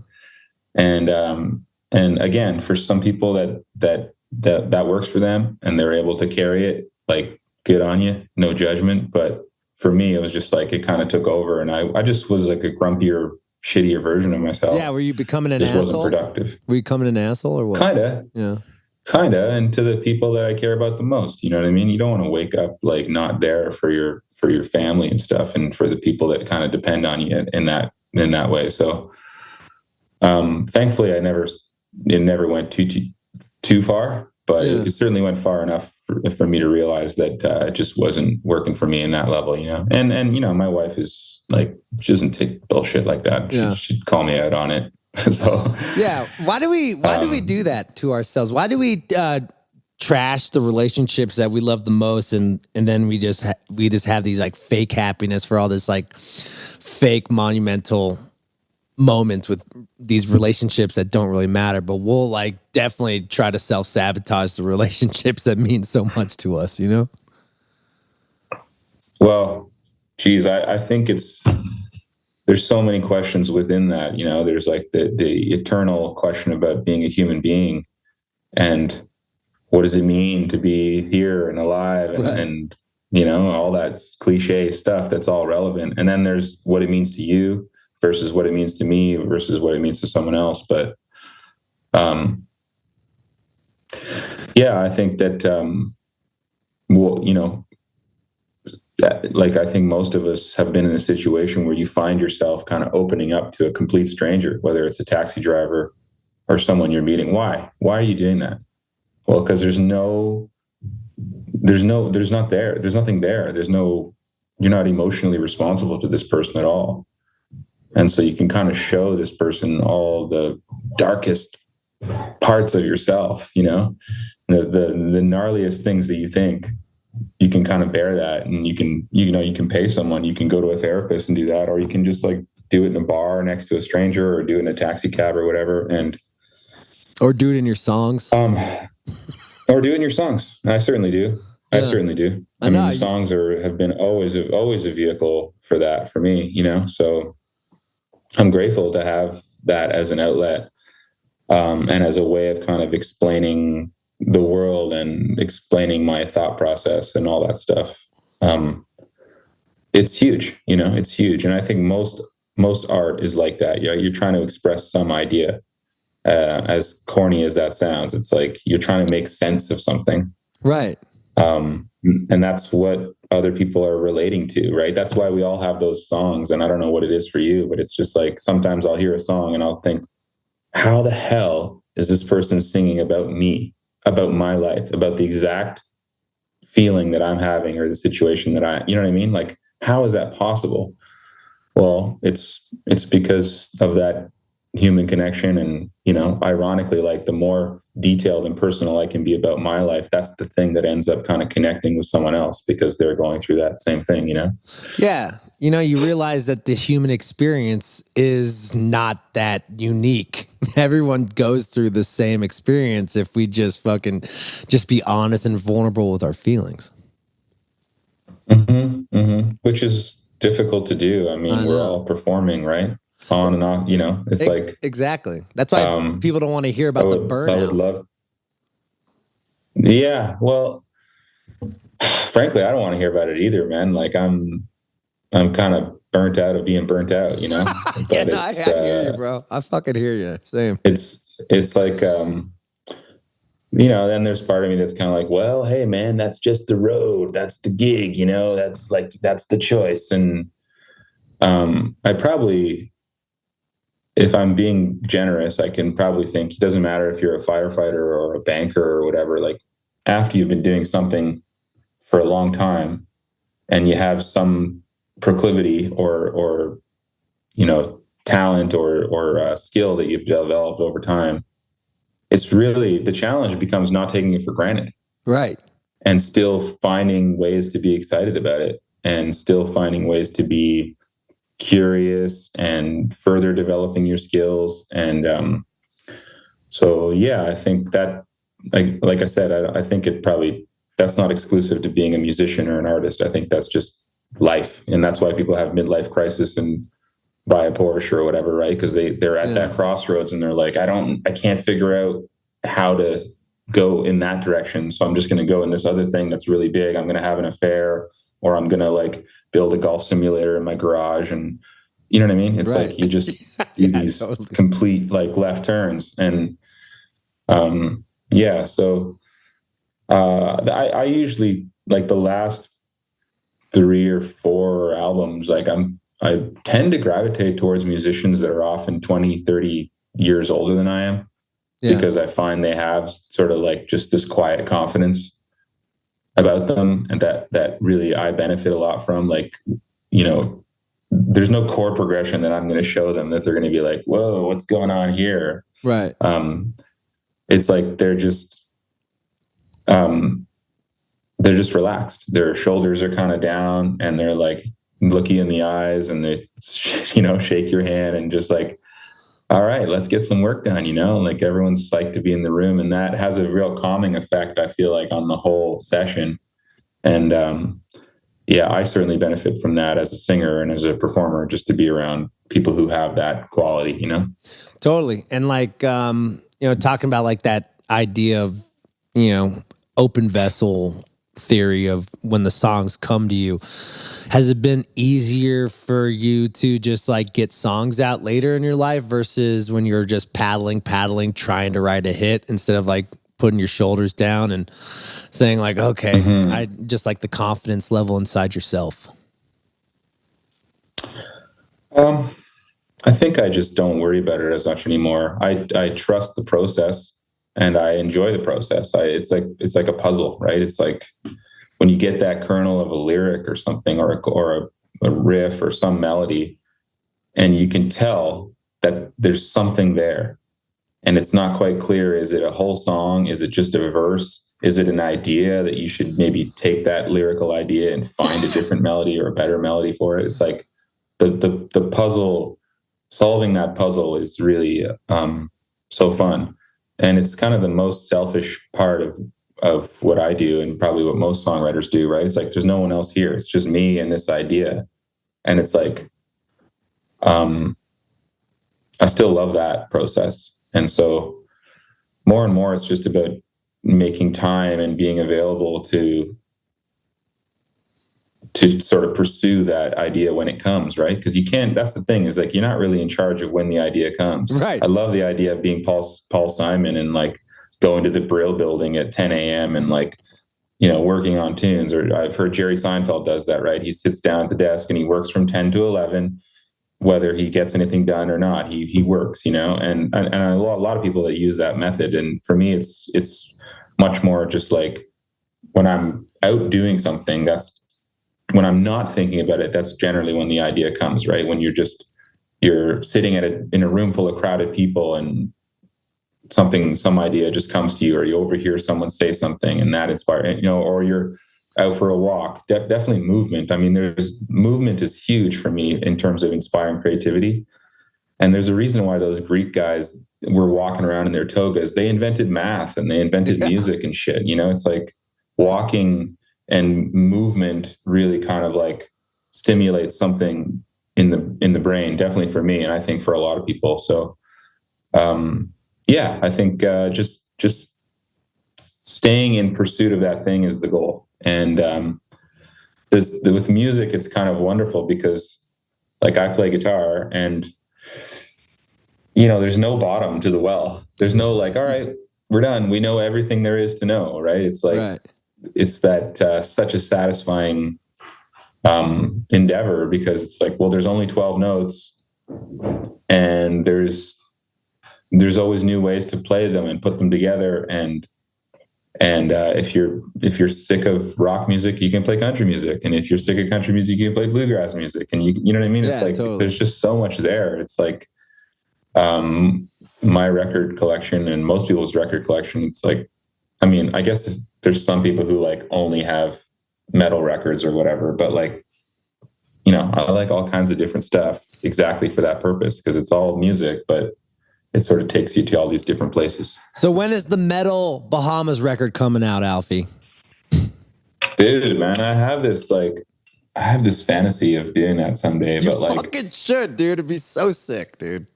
And again, for some people that works for them and they're able to carry it, like, good on you, no judgment. But for me, it was just like, it kind of took over, and I just was like a grumpier, shittier version of myself.
Yeah, were you becoming an
just
asshole?
Wasn't productive.
Were you becoming an asshole or what?
Kinda.
Yeah.
Kinda, and to the people that I care about the most. You know what I mean? You don't want to wake up like not there for your family and stuff, and for the people that kind of depend on you in that way. So, thankfully, it never went too far, but it certainly went far enough for me to realize that it just wasn't working for me in that level, And my wife is like, she doesn't take bullshit like that. She'd call me out on it. So
why do we do that to ourselves? Why do we trash the relationships that we love the most, and then we just have these like fake happiness for all this like fake monumental moments with these relationships that don't really matter, but we'll like definitely try to self-sabotage the relationships that mean so much to us,
Well, geez, I think there's so many questions within that, there's like the eternal question about being a human being, and what does it mean to be here and alive, and all that cliche stuff that's all relevant. And then there's what it means to you versus what it means to me versus what it means to someone else. But I think that I think most of us have been in a situation where you find yourself kind of opening up to a complete stranger, whether it's a taxi driver or someone you're meeting. Why are you doing that? Well, because there's nothing there. You're not emotionally responsible to this person at all. And so you can kind of show this person all the darkest parts of yourself, the gnarliest things that you think. You can kind of bear that, and you can pay someone, you can go to a therapist and do that, or you can just like do it in a bar next to a stranger, or do it in a taxi cab or whatever,
or do it in your songs.
Or do it in your songs. I certainly do. Yeah. I certainly do. I mean, the songs have been always a vehicle for that for me, So I'm grateful to have that as an outlet, and as a way of kind of explaining the world and explaining my thought process and all that stuff. It's huge, it's huge. And I think most art is like that. You're trying to express some idea, as corny as that sounds. It's like, you're trying to make sense of something.
Right.
And that's what other people are relating to, right? That's why we all have those songs. And I don't know what it is for you, but it's just like, sometimes I'll hear a song and I'll think, how the hell is this person singing about me? About my life, about the exact feeling that I'm having, or the situation that you know what I mean? Like, how is that possible? Well, it's because of that human connection. And, ironically, like, the more detailed and personal I can be about my life, that's the thing that ends up kind of connecting with someone else, because they're going through that same thing,
Yeah. You realize that the human experience is not that unique. Everyone goes through the same experience if we just be honest and vulnerable with our feelings.
Mm-hmm, mm-hmm. Which is difficult to do. I mean, we're all performing, right? On and on, it's like...
Exactly. That's why people don't want to hear about the burnout.
I would love... Yeah, well, frankly, I don't want to hear about it either, man. Like I'm kind of burnt out of being burnt out, you know.
Yeah, no, I hear you, bro. I fucking hear you. Same.
It's like you know, then there's part of me that's kind of like, well, hey man, that's just the road, that's the gig, you know, that's the choice. And I probably, if I'm being generous, I can probably think it doesn't matter if you're a firefighter or a banker or whatever, like after you've been doing something for a long time and you have some proclivity or you know, talent or skill that you've developed over time, it's really, the challenge becomes not taking it for granted.
Right.
And still finding ways to be excited about it and still finding ways to be curious and further developing your skills. And so, yeah, I think that, like I said, I think it probably, that's not exclusive to being a musician or an artist. I think that's just life. And that's why people have midlife crisis and buy a Porsche or whatever, right? Because they're at that crossroads and they're like, I can't figure out how to go in that direction. So I'm just going to go in this other thing that's really big. I'm going to have an affair, or I'm going to like build a golf simulator in my garage. And you know what I mean? It's like you just do these complete like left turns. And so I usually, like the last 3 or 4 albums, like I tend to gravitate towards musicians that are often 20, 30 years older than I am, because I find they have sort of like just this quiet confidence about them, and that really I benefit a lot from. Like, you know, there's no chord progression that I'm going to show them that they're going to be like, whoa, what's going on here?
Right.
It's like they're just relaxed. Their shoulders are kind of down and they're like, look you in the eyes and they, you know, shake your hand and just like, all right, let's get some work done, you know, like everyone's psyched to be in the room. And that has a real calming effect, I feel like, on the whole session. And I certainly benefit from that as a singer and as a performer, just to be around people who have that quality, you know?
Totally. And like, you know, talking about like that idea of, you know, open vessel theory of when the songs come to you, has it been easier for you to just like get songs out later in your life versus when you're just paddling, trying to write a hit, instead of like putting your shoulders down and saying like, okay, I just like the confidence level inside yourself?
I think I just don't worry about it as much anymore. I trust the process and I enjoy the process. It's like a puzzle, right? It's like when you get that kernel of a lyric or something, or a riff or some melody, and you can tell that there's something there and it's not quite clear. Is it a whole song? Is it just a verse? Is it an idea that you should maybe take that lyrical idea and find a different melody or a better melody for it? It's like the puzzle, solving that puzzle is really so fun. And it's kind of the most selfish part of what I do, and probably what most songwriters do, right? It's like there's no one else here. It's just me and this idea. And it's like, I still love that process. And so more and more, it's just about making time and being available to sort of pursue that idea when it comes, right? Because you can't, that's the thing, is like, you're not really in charge of when the idea comes.
Right.
I love the idea of being Paul Simon and like going to the Brill building at 10 a.m. and like, you know, working on tunes. Or I've heard Jerry Seinfeld does that, right? He sits down at the desk and he works from 10 to 11, whether he gets anything done or not, he works, you know, and a lot of people that use that method. And for me, it's much more just like when I'm out doing something, that's when I'm not thinking about it, that's generally when the idea comes, right? When you're sitting in a room full of crowded people and some idea just comes to you, or you overhear someone say something and that inspires, you know, or you're out for a walk. Definitely movement. I mean, movement is huge for me in terms of inspiring creativity. And there's a reason why those Greek guys were walking around in their togas. They invented math and they invented music and shit. You know, it's like walking and movement really kind of like stimulates something in the brain, definitely for me, and I think for a lot of people. So I think just staying in pursuit of that thing is the goal. And with music, it's kind of wonderful because like I play guitar and, you know, there's no bottom to the well. There's no like, all right, we're done. We know everything there is to know, right? It's like, it's that such a satisfying endeavor because it's like, well, there's only 12 notes and there's always new ways to play them and put them together. And if you're sick of rock music, you can play country music. And if you're sick of country music, you can play bluegrass music. And you know what I mean? It's like, there's just so much there. It's like, my record collection and most people's record collection, it's like, I mean, I guess there's some people who like only have metal records or whatever, but like, you know, I like all kinds of different stuff exactly for that purpose because it's all music, but it sort of takes you to all these different places.
So when is the metal Bahamas record coming out, Alfie?
Dude, man, I have this fantasy of doing that someday,
You
but like,
fucking should, dude. It'd be so sick, dude.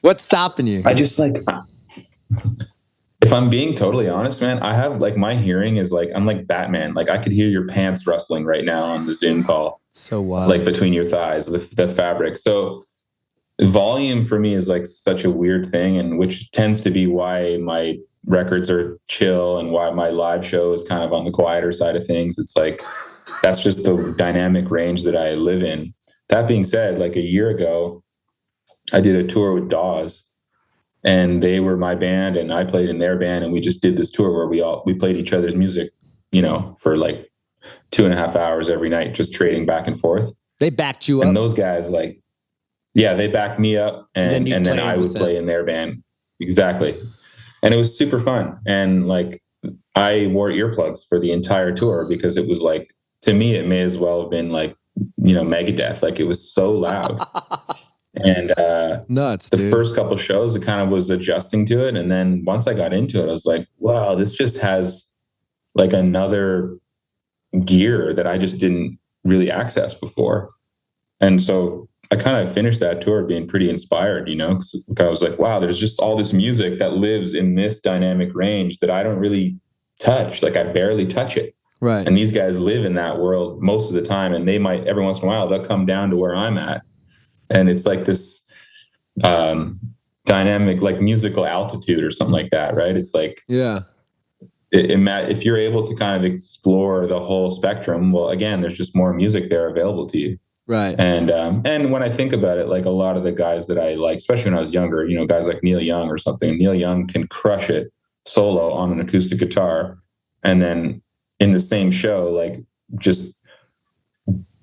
What's stopping you?
I just like, if I'm being totally honest, man, I have like my hearing is like, I'm like Batman. Like I could hear your pants rustling right now on the Zoom call.
So wild.
Like between your thighs, the fabric. So volume for me is like such a weird thing, and which tends to be why my records are chill and why my live show is kind of on the quieter side of things. It's like, that's just the dynamic range that I live in. That being said, like a year ago, I did a tour with Dawes, and they were my band and I played in their band. And we just did this tour where we played each other's music, you know, for like 2.5 hours every night, just trading back and forth.
They backed you up.
And those guys like, yeah, they backed me up and then I would play in their band. Exactly. And it was super fun. And like, I wore earplugs for the entire tour because it was like, to me, it may as well have been like, you know, Megadeth. Like it was so loud. And
nuts.
The first couple shows, it kind of was adjusting to it. And then once I got into it, I was like, wow, this just has like another gear that I just didn't really access before. And so I kind of finished that tour being pretty inspired, you know, because I was like, wow, there's just all this music that lives in this dynamic range that I don't really touch. Like I barely touch it.
Right.
And these guys live in that world most of the time. And they might, every once in a while, they'll come down to where I'm at. And it's like this dynamic, like musical altitude or something like that, right? It's like,
yeah,
if you're able to kind of explore the whole spectrum, well, again, there's just more music there available to you,
right?
And when I think about it, like a lot of the guys that I like, especially when I was younger, you know, guys like Neil Young or something. Neil Young can crush it solo on an acoustic guitar, and then in the same show, like just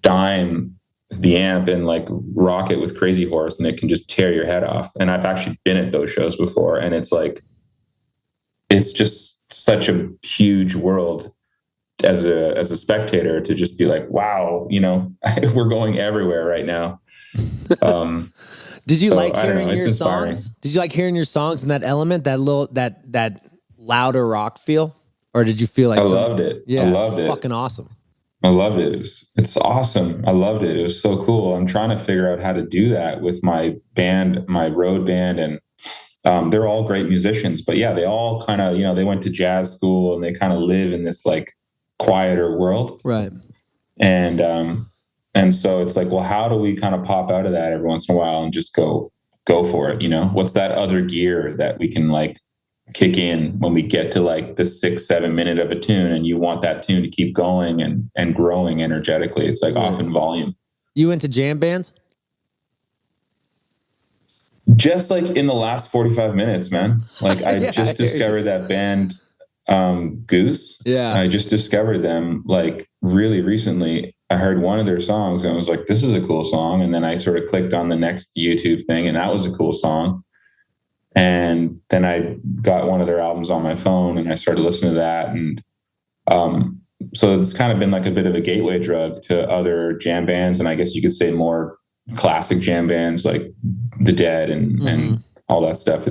dime the amp and like rock it with Crazy Horse, and it can just tear your head off. And I've actually been at those shows before, and it's like, it's just such a huge world as a spectator to just be like, wow, you know, we're going everywhere right now.
Did you like hearing
your
songs? Did you like hearing your songs and that element, that louder rock feel? Or did you feel like
I loved it?
Yeah,
I loved it.
Fucking awesome.
I loved it. It's awesome. I loved it. It was so cool. I'm trying to figure out how to do that with my band, my road band. And they're all great musicians, but yeah, they all kind of, you know, they went to jazz school and they kind of live in this like quieter world.
Right.
And so it's like, well, how do we kind of pop out of that every once in a while and just go for it? You know, what's that other gear that we can like kick in when we get to like the 6-7 minute of a tune, and you want that tune to keep going and growing energetically? It's like off in volume.
You into jam bands?
Just like in the last 45 minutes, man. Like I just discovered that band Goose.
Yeah.
I just discovered them like really recently. I heard one of their songs and I was like, this is a cool song. And then I sort of clicked on the next YouTube thing, and that was a cool song. And then I got one of their albums on my phone and I started listening to that. And so it's kind of been like a bit of a gateway drug to other jam bands. And I guess you could say more classic jam bands like The Dead and all that stuff.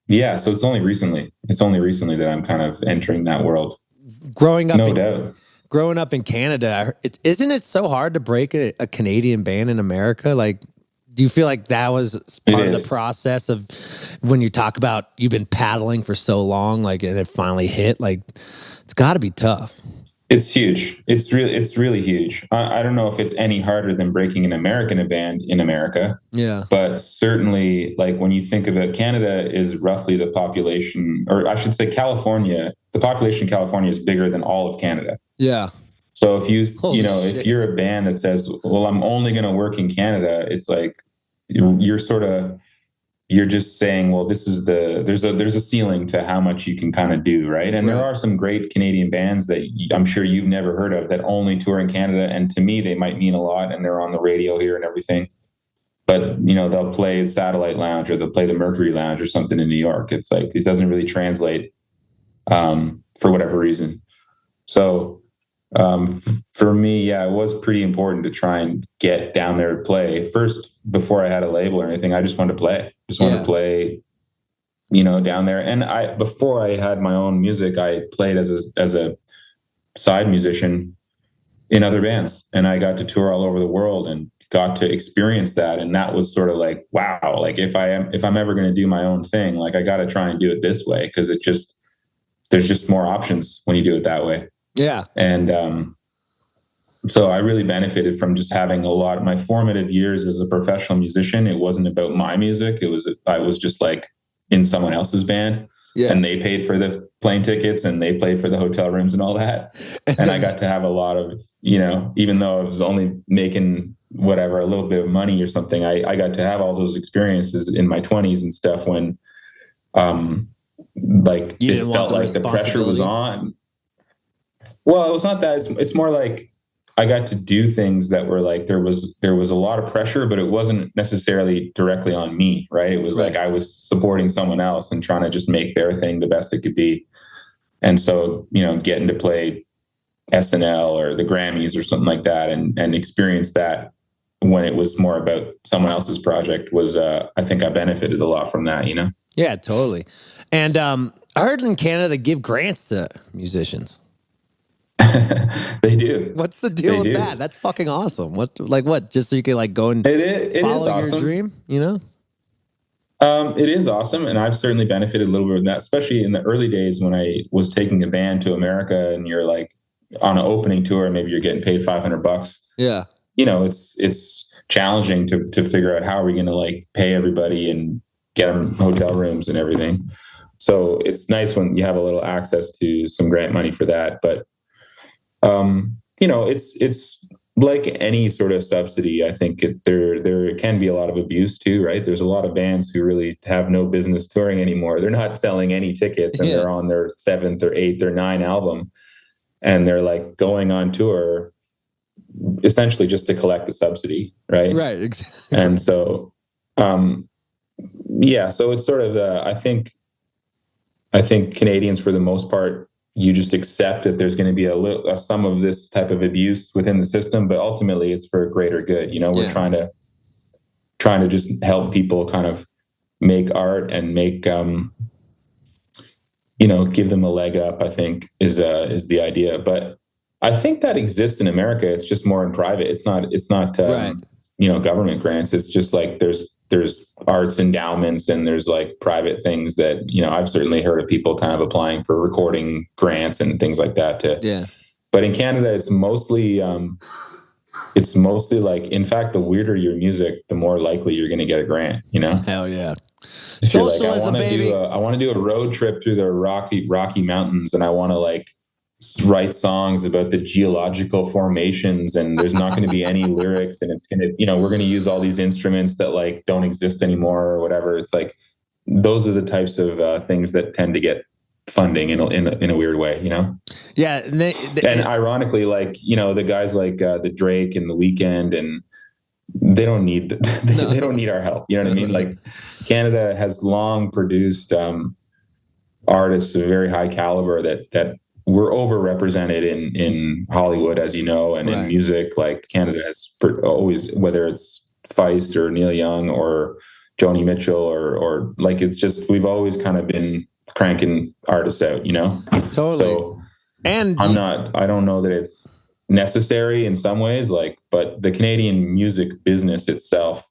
Yeah, so it's only recently that I'm kind of entering that world.
Growing up,
no doubt.
Growing up in Canada, isn't it so hard to break a Canadian band in America? Like, Do you feel like that was part of the
is.
process of when you talk about you've been paddling for so long, like, and it finally hit? Like, it's got to be tough.
It's huge. It's really huge. I don't know if it's any harder than breaking an American band in America.
Yeah.
But certainly, like when you think about Canada is roughly the population, or I should say California, the population in California is bigger than all of Canada.
Yeah.
So if you,
Holy
you know,
shit.
if you're a band that says, well, I'm only going to work in Canada, it's like, you're just saying, well, this is there's a ceiling to how much you can kind of do. Right. And there are some great Canadian bands that I'm sure you've never heard of that only tour in Canada. And to me, they might mean a lot and they're on the radio here and everything. But, you know, they'll play Satellite Lounge or they'll play the Mercury Lounge or something in New York. It's like, it doesn't really translate for whatever reason. So for me, yeah, it was pretty important to try and get down there to play. First, before I had a label or anything, I just wanted to play. Just wanted to play, you know, down there. And before I had my own music, I played as a side musician in other bands. And I got to tour all over the world and got to experience that. And that was sort of like, wow, like if I'm ever going to do my own thing, like I got to try and do it this way. Cause there's just more options when you do it that way.
Yeah.
And, so I really benefited from just having a lot of my formative years as a professional musician. It wasn't about my music. I was just like in someone else's band and they paid for the plane tickets and they paid for the hotel rooms and all that. And I got to have a lot of, you know, even though I was only making whatever, a little bit of money or something, I got to have all those experiences in my 20s and stuff when, like it felt like the pressure was on. Well, it was not that. It's more like I got to do things that were like, there was a lot of pressure, but it wasn't necessarily directly on me. Right. It was like, I was supporting someone else and trying to just make their thing the best it could be. And so, you know, getting to play SNL or the Grammys or something like that and experience that when it was more about someone else's project was, I think I benefited a lot from that, you know?
Yeah, totally. And I heard in Canada they give grants to musicians.
They do.
What's the deal with that? That's fucking awesome. What? Just so you can like go and follow your dream, you know?
It is awesome. And I've certainly benefited a little bit of that, especially in the early days when I was taking a band to America and you're like on an opening tour, maybe you're getting paid $500.
Yeah.
You know, it's challenging to figure out how are we going to like pay everybody and get them hotel rooms and everything. So it's nice when you have a little access to some grant money for that. But you know, it's like any sort of subsidy. I think there can be a lot of abuse too, right? There's a lot of bands who really have no business touring anymore. They're not selling any tickets and they're on their 7th or 8th or 9th album. And they're like going on tour essentially just to collect the subsidy, right?
Right, exactly.
And so, yeah, so it's sort of, I think Canadians for the most part, you just accept that there's going to be some of this type of abuse within the system, but ultimately it's for a greater good. You know, we're trying to just help people kind of make art and make, you know, give them a leg up, I think is the idea. But I think that exists in America. It's just more in private. It's not, you know, government grants. It's just like, there's arts endowments and there's like private things that, you know, I've certainly heard of people kind of applying for recording grants and things like that too.
Yeah.
But in Canada, it's mostly like, in fact, the weirder your music, the more likely you're going to get a grant, you know?
Hell yeah.
If you're like,
Socialism, baby.
I want to do a road trip through the Rocky Mountains and I want to like write songs about the geological formations and there's not going to be any lyrics and it's going to, you know, we're going to use all these instruments that like don't exist anymore or whatever. It's like, those are the types of things that tend to get funding in a weird way, you know?
Yeah.
And ironically, like, you know, the guys like the Drake and the Weeknd and they don't need, they don't need our help. You know what I mean? Like Canada has long produced artists of very high caliber that we're overrepresented in Hollywood, as you know, and in music. Like Canada has always, whether it's Feist or Neil Young or Joni Mitchell or like, it's just, we've always kind of been cranking artists out, you know?
Totally.
So I don't know that it's necessary in some ways, like, but the Canadian music business itself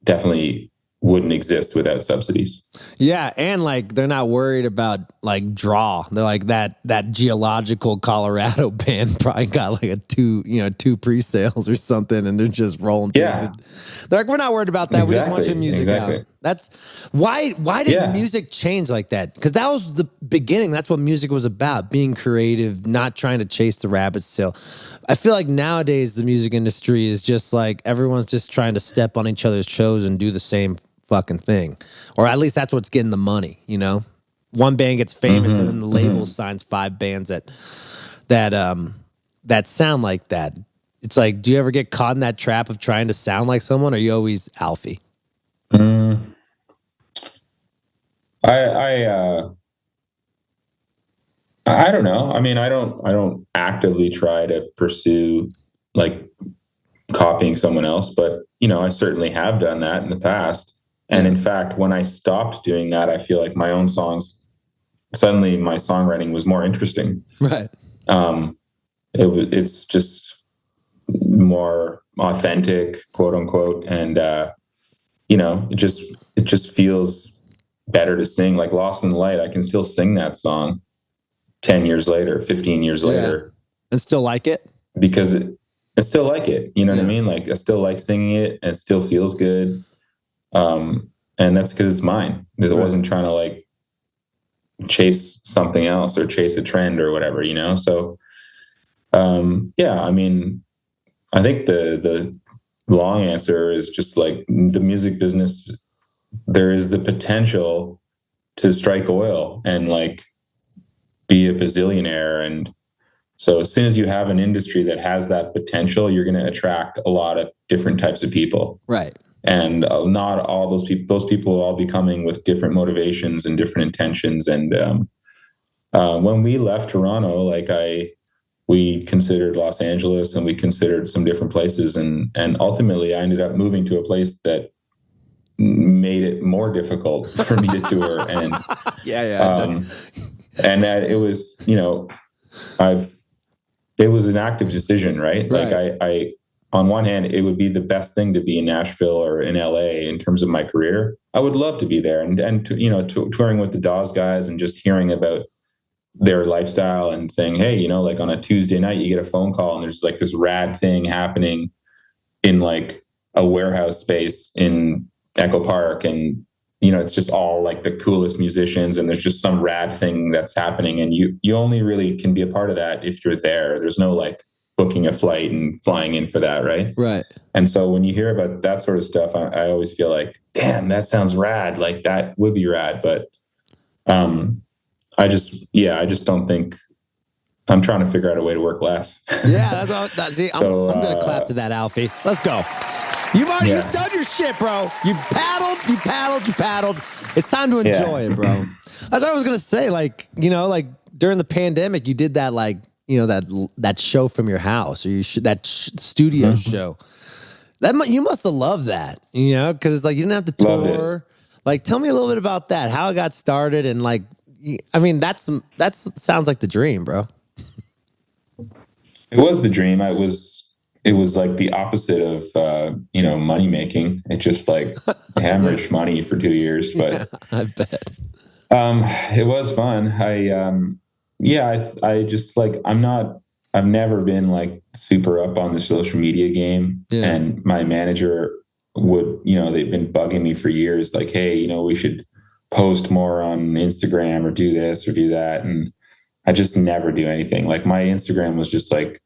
definitely wouldn't exist without subsidies.
Yeah, and like they're not worried about like draw. They're like that geological Colorado band probably got like a two pre-sales or something, and they're just rolling through.
Yeah.
They're like, we're not worried about that. We just want your music out. That's why did music change like that? Because that was the beginning. That's what music was about, being creative, not trying to chase the rabbit's tail. I feel like nowadays the music industry is just like everyone's just trying to step on each other's toes and do the same fucking thing, or at least that's what's getting the money. You know, one band gets famous and then the label signs 5 bands that sound like that. It's like, do you ever get caught in that trap of trying to sound like someone, or are you always Alfie?
I don't know. I mean, I don't actively try to pursue like copying someone else, but I certainly have done that in the past. And in fact, when I stopped doing that, I feel like my own songs, suddenly my songwriting was more interesting.
Right.
It's just more authentic, quote unquote. And, it just feels better to sing. Like Lost in the Light, I can still sing that song 10 years later, 15 years later.
And still like it?
Because I still like it. You know what I mean? Like I still like singing it, and it still feels good. And that's because it's mine. It wasn't trying to like chase something else or chase a trend or whatever, So, I mean, I think the long answer is just like the music business. There is the potential to strike oil and like be a bazillionaire. And so as soon as you have an industry that has that potential, you're going to attract a lot of different types of people.
Right.
And not all those people will all be coming with different motivations and different intentions. And when we left Toronto, we considered Los Angeles and we considered some different places. And ultimately I ended up moving to a place that made it more difficult for me to tour. And and that it was, it was an active decision, right? Like I on one hand, it would be the best thing to be in Nashville or in LA in terms of my career. I would love to be there and touring with the Dawes guys and just hearing about their lifestyle and saying, hey, like on a Tuesday night, you get a phone call and there's like this rad thing happening in like a warehouse space in Echo Park. And, it's just all like the coolest musicians and there's just some rad thing that's happening. And you only really can be a part of that if you're there. There's no like booking a flight and flying in for that. Right.
Right.
And so when you hear about that sort of stuff, I always feel like, damn, that sounds rad. Like that would be rad. But, I just don't think I'm trying to figure out a way to work less.
Yeah. I'm going to clap to that, Alfie. Let's go. You've done your shit, bro. You paddled. It's time to enjoy it, bro. That's what I was going to say. Like, like during the pandemic, you did that, like, that show from your house or studio show. You must have loved that, because it's like you didn't have to tour. Like, tell me a little bit about that, how it got started, and like, I mean, that sounds like the dream, bro.
It was the dream. It was like the opposite of money making. It just like hemorrhaged money for 2 years, but
I bet
it was fun. I just like I've never been like super up on the social media game. And my manager would, they've been bugging me for years, like, hey, we should post more on Instagram or do this or do that. And I just never do anything. Like my Instagram was just like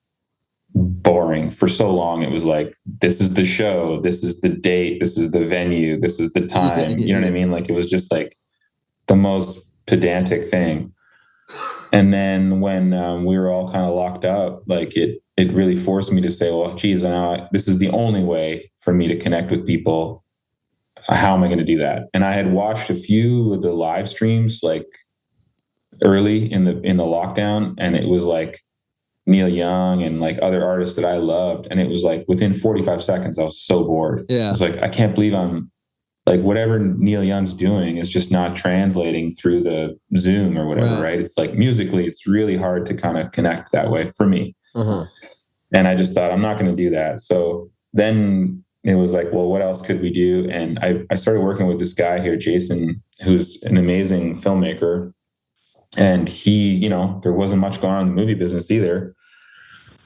boring for so long. It was like, this is the show, this is the date, this is the venue, this is the time. You know what I mean? Like it was just like the most pedantic thing. And then when we were all kind of locked up, like it really forced me to say, well, geez, this is the only way for me to connect with people. How am I going to do that? And I had watched a few of the live streams like early in the lockdown, and it was like Neil Young and like other artists that I loved. And it was like within 45 seconds, I was so bored.
Yeah.
I was like, I can't believe I'm like, whatever Neil Young's doing is just not translating through the Zoom or whatever, right? It's like musically, it's really hard to kind of connect that way for me. And I just thought, I'm not going to do that. So then it was like, well, what else could we do? And I started working with this guy here, Jason, who's an amazing filmmaker. And he, you know, there wasn't much going on in the movie business either.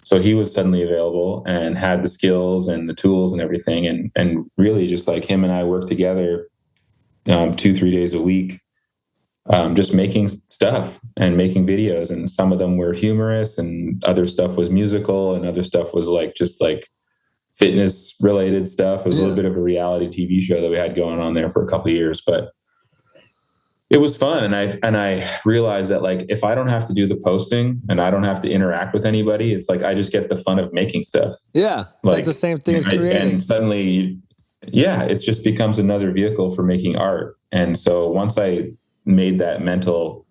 So he was suddenly available and had the skills and the tools and everything. And really just like him and I worked together 2-3 days a week, just making stuff and making videos. And some of them were humorous and other stuff was musical and other stuff was like, just like fitness related stuff. It was a little bit of a reality TV show that we had going on there for a couple of years, but it was fun. And I realized that like, if I don't have to do the posting and I don't have to interact with anybody, it's like, I just get the fun of making stuff.
Yeah. Like the same thing as creating.
And suddenly, yeah, it just becomes another vehicle for making art. And so once I made that mental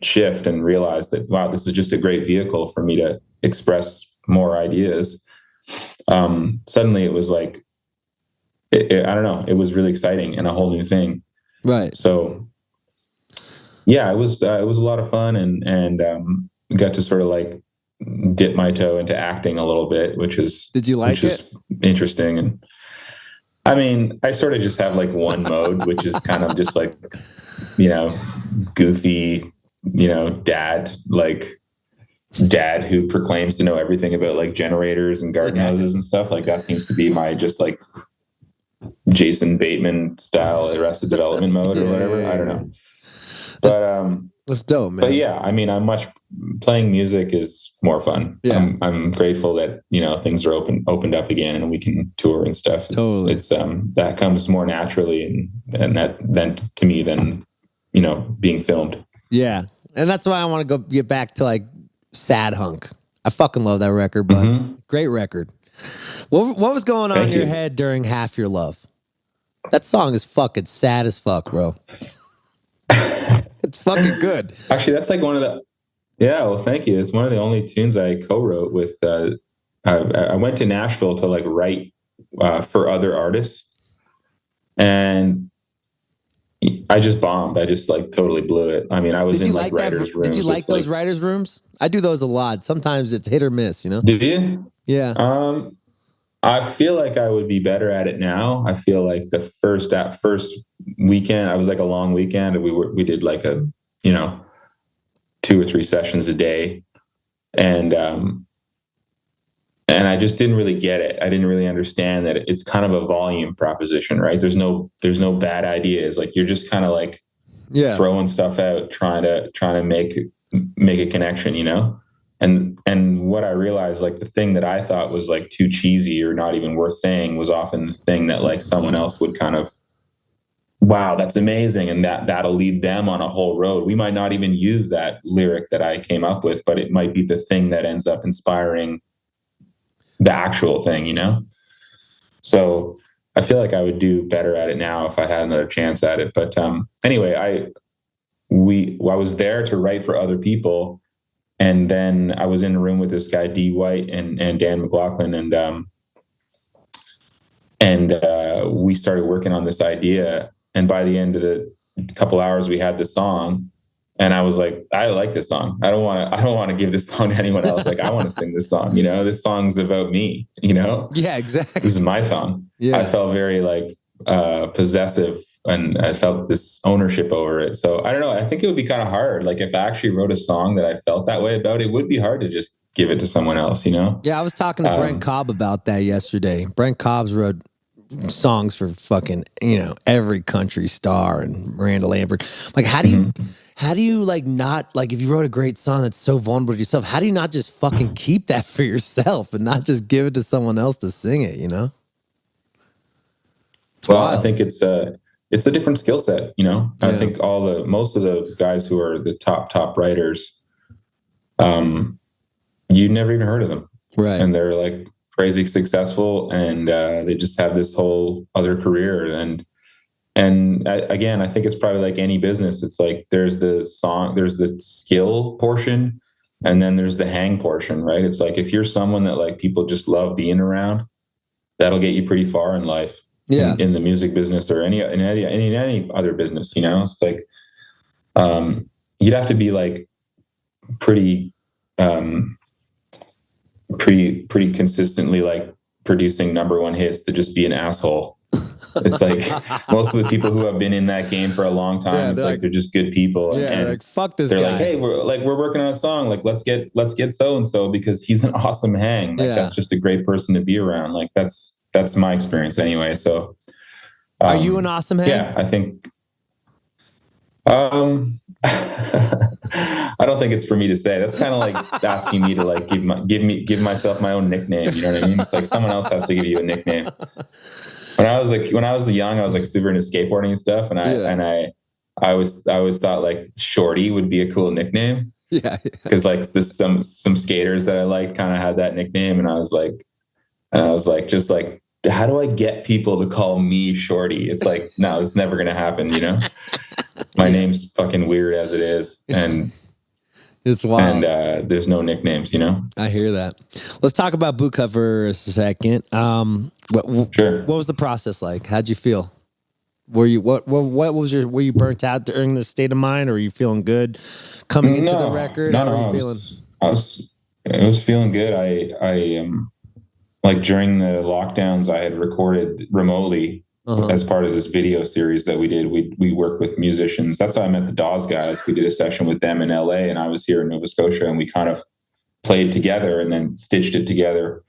shift and realized that, wow, this is just a great vehicle for me to express more ideas. Suddenly it was like, I don't know, it was really exciting and a whole new thing.
Right.
So yeah, it was a lot of fun and got to sort of like dip my toe into acting a little bit, which is,
did you like it?
Interesting. And I mean, I sort of just have like one mode, which is kind of just like, you know, goofy, you know, dad who proclaims to know everything about like generators and garden hoses and stuff. Like that seems to be my just like Jason Bateman style Arrested Development mode or whatever. I don't know. But
that's dope, man.
But yeah, I mean, playing music is more fun.
Yeah.
I'm grateful that, you know, things are opened up again and we can tour and stuff. It's that comes more naturally and that then to me than, you know, being filmed.
Yeah. And that's why I want to get back to like Sad Hunk. I fucking love that record, bud. Great record. What was going on in your head during Half Your Love? That song is fucking sad as fuck, bro. It's fucking good.
Actually, that's like one of the, yeah, well, thank you. It's one of the only tunes I co-wrote with, I went to Nashville to like write for other artists and I just bombed. I just like totally blew it. I mean, I was in like writers' rooms.
Did you like those writers' rooms? I do those a lot. Sometimes it's hit or miss, you know?
Did you?
Yeah.
I feel like I would be better at it now. I feel like that first weekend, I was like a long weekend and we did like a, you know, 2 or 3 sessions a day. And I just didn't really get it. I didn't really understand that it's kind of a volume proposition, right? There's no bad ideas. Like you're just kind of like throwing stuff out, trying to make a connection, you know? And what I realized, like the thing that I thought was like too cheesy or not even worth saying was often the thing that like someone else would kind of, wow, that's amazing. And that'll lead them on a whole road. We might not even use that lyric that I came up with, but it might be the thing that ends up inspiring the actual thing, you know? So I feel like I would do better at it now if I had another chance at it. But anyway, I was there to write for other people. And then I was in a room with this guy, D. White and Dan McLaughlin. And we started working on this idea. And by the end of the couple hours, we had the song. And I was like, I like this song. I don't want to give this song to anyone else. Like, I want to sing this song, you know, this song's about me, you know?
Yeah, exactly.
This is my song.
Yeah.
I felt very like possessive and I felt this ownership over it. So I don't know. I think it would be kind of hard. Like if I actually wrote a song that I felt that way about, it would be hard to just give it to someone else, you know?
Yeah, I was talking to Brent Cobb about that yesterday. Brent Cobb's wrote songs for fucking, you know, every country star and Miranda Lambert. Like, how do you like not like if you wrote a great song that's so vulnerable to yourself, how do you not just fucking keep that for yourself and not just give it to someone else to sing it, you know?
Well, wild. I think it's a different skill set, you know? Yeah. I think most of the guys who are the top writers, you never even heard of them.
Right.
And they're like crazy successful and they just have this whole other career. And again, I think it's probably like any business. It's like there's the skill portion and then there's the hang portion, right? It's like if you're someone that like people just love being around, that'll get you pretty far in life.
Yeah.
In the music business or any other business, you know, it's like you'd have to be like pretty consistently like producing #1 hits to just be an asshole. It's like most of the people who have been in that game for a long time, it's like they're just good people. And
like, fuck this
they're
guy.
like, hey, we're working on a song. Like, let's get so and so because he's an awesome hang. Like, that's just a great person to be around. Like, that's my experience anyway. So,
are you an awesome hang?
Yeah, I think. I don't think it's for me to say. That's kind of like asking me to like give myself my own nickname. You know what I mean? It's like someone else has to give you a nickname. When I was young, I was like super into skateboarding and stuff, and I always thought like Shorty would be a cool nickname.
Yeah,
because like some skaters that I liked kind of had that nickname, and I was like, just like, how do I get people to call me Shorty? It's like, no, it's never gonna happen. You know, my name's fucking weird as it is, and
it's wild.
And there's no nicknames. You know,
I hear that. Let's talk about boot cut for a second.
Sure.
What was the process like? How'd you feel? Were you were you burnt out during this state of mind, or were you feeling good coming into the record? How were you feeling?
I was feeling good. I like during the lockdowns, I had recorded remotely as part of this video series that we did. We worked with musicians. That's how I met the Dawes guys. We did a session with them in LA, and I was here in Nova Scotia, and we kind of played together and then stitched it together.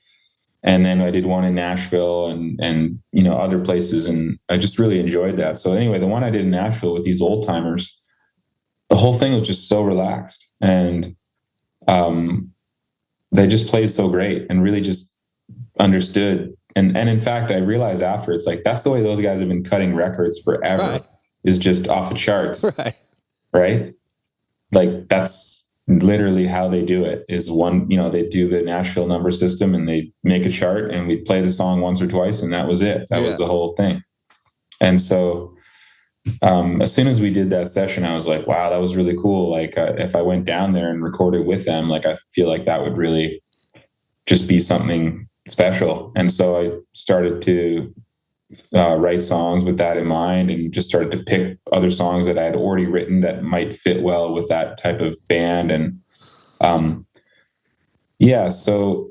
And then I did one in Nashville and you know, other places, and I just really enjoyed that. So anyway, the one I did in Nashville with these old timers, the whole thing was just so relaxed, and they just played so great and really just understood. And in fact, I realized after, it's like, that's the way those guys have been cutting records forever, is just off the charts. Right? Like, that's literally how they do it, is one, you know, they do the Nashville number system and they make a chart, and we play the song once or twice, and that was it. That was the whole thing. And so as soon as we did that session, I was like, wow, that was really cool. Like, if I went down there and recorded with them, like, I feel like that would really just be something special. And so I started to write songs with that in mind, and just started to pick other songs that I had already written that might fit well with that type of band. And so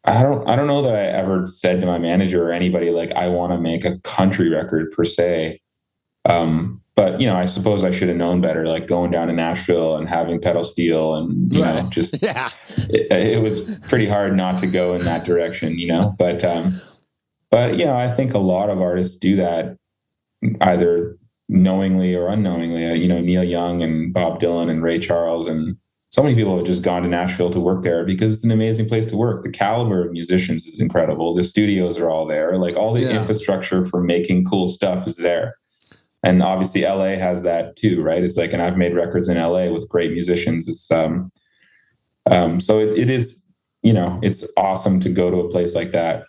I don't know that I ever said to my manager or anybody, like, I want to make a country record per se. But, you know, I suppose I should have known better, like going down to Nashville and having pedal steel and, you know, just, it was pretty hard not to go in that direction, you know, but, you know, I think a lot of artists do that either knowingly or unknowingly. You know, Neil Young and Bob Dylan and Ray Charles, and so many people have just gone to Nashville to work there because it's an amazing place to work. The caliber of musicians is incredible. The studios are all there. Like, all the infrastructure for making cool stuff is there. And obviously LA has that too, right? It's like, and I've made records in LA with great musicians. It's, so it is, you know, it's awesome to go to a place like that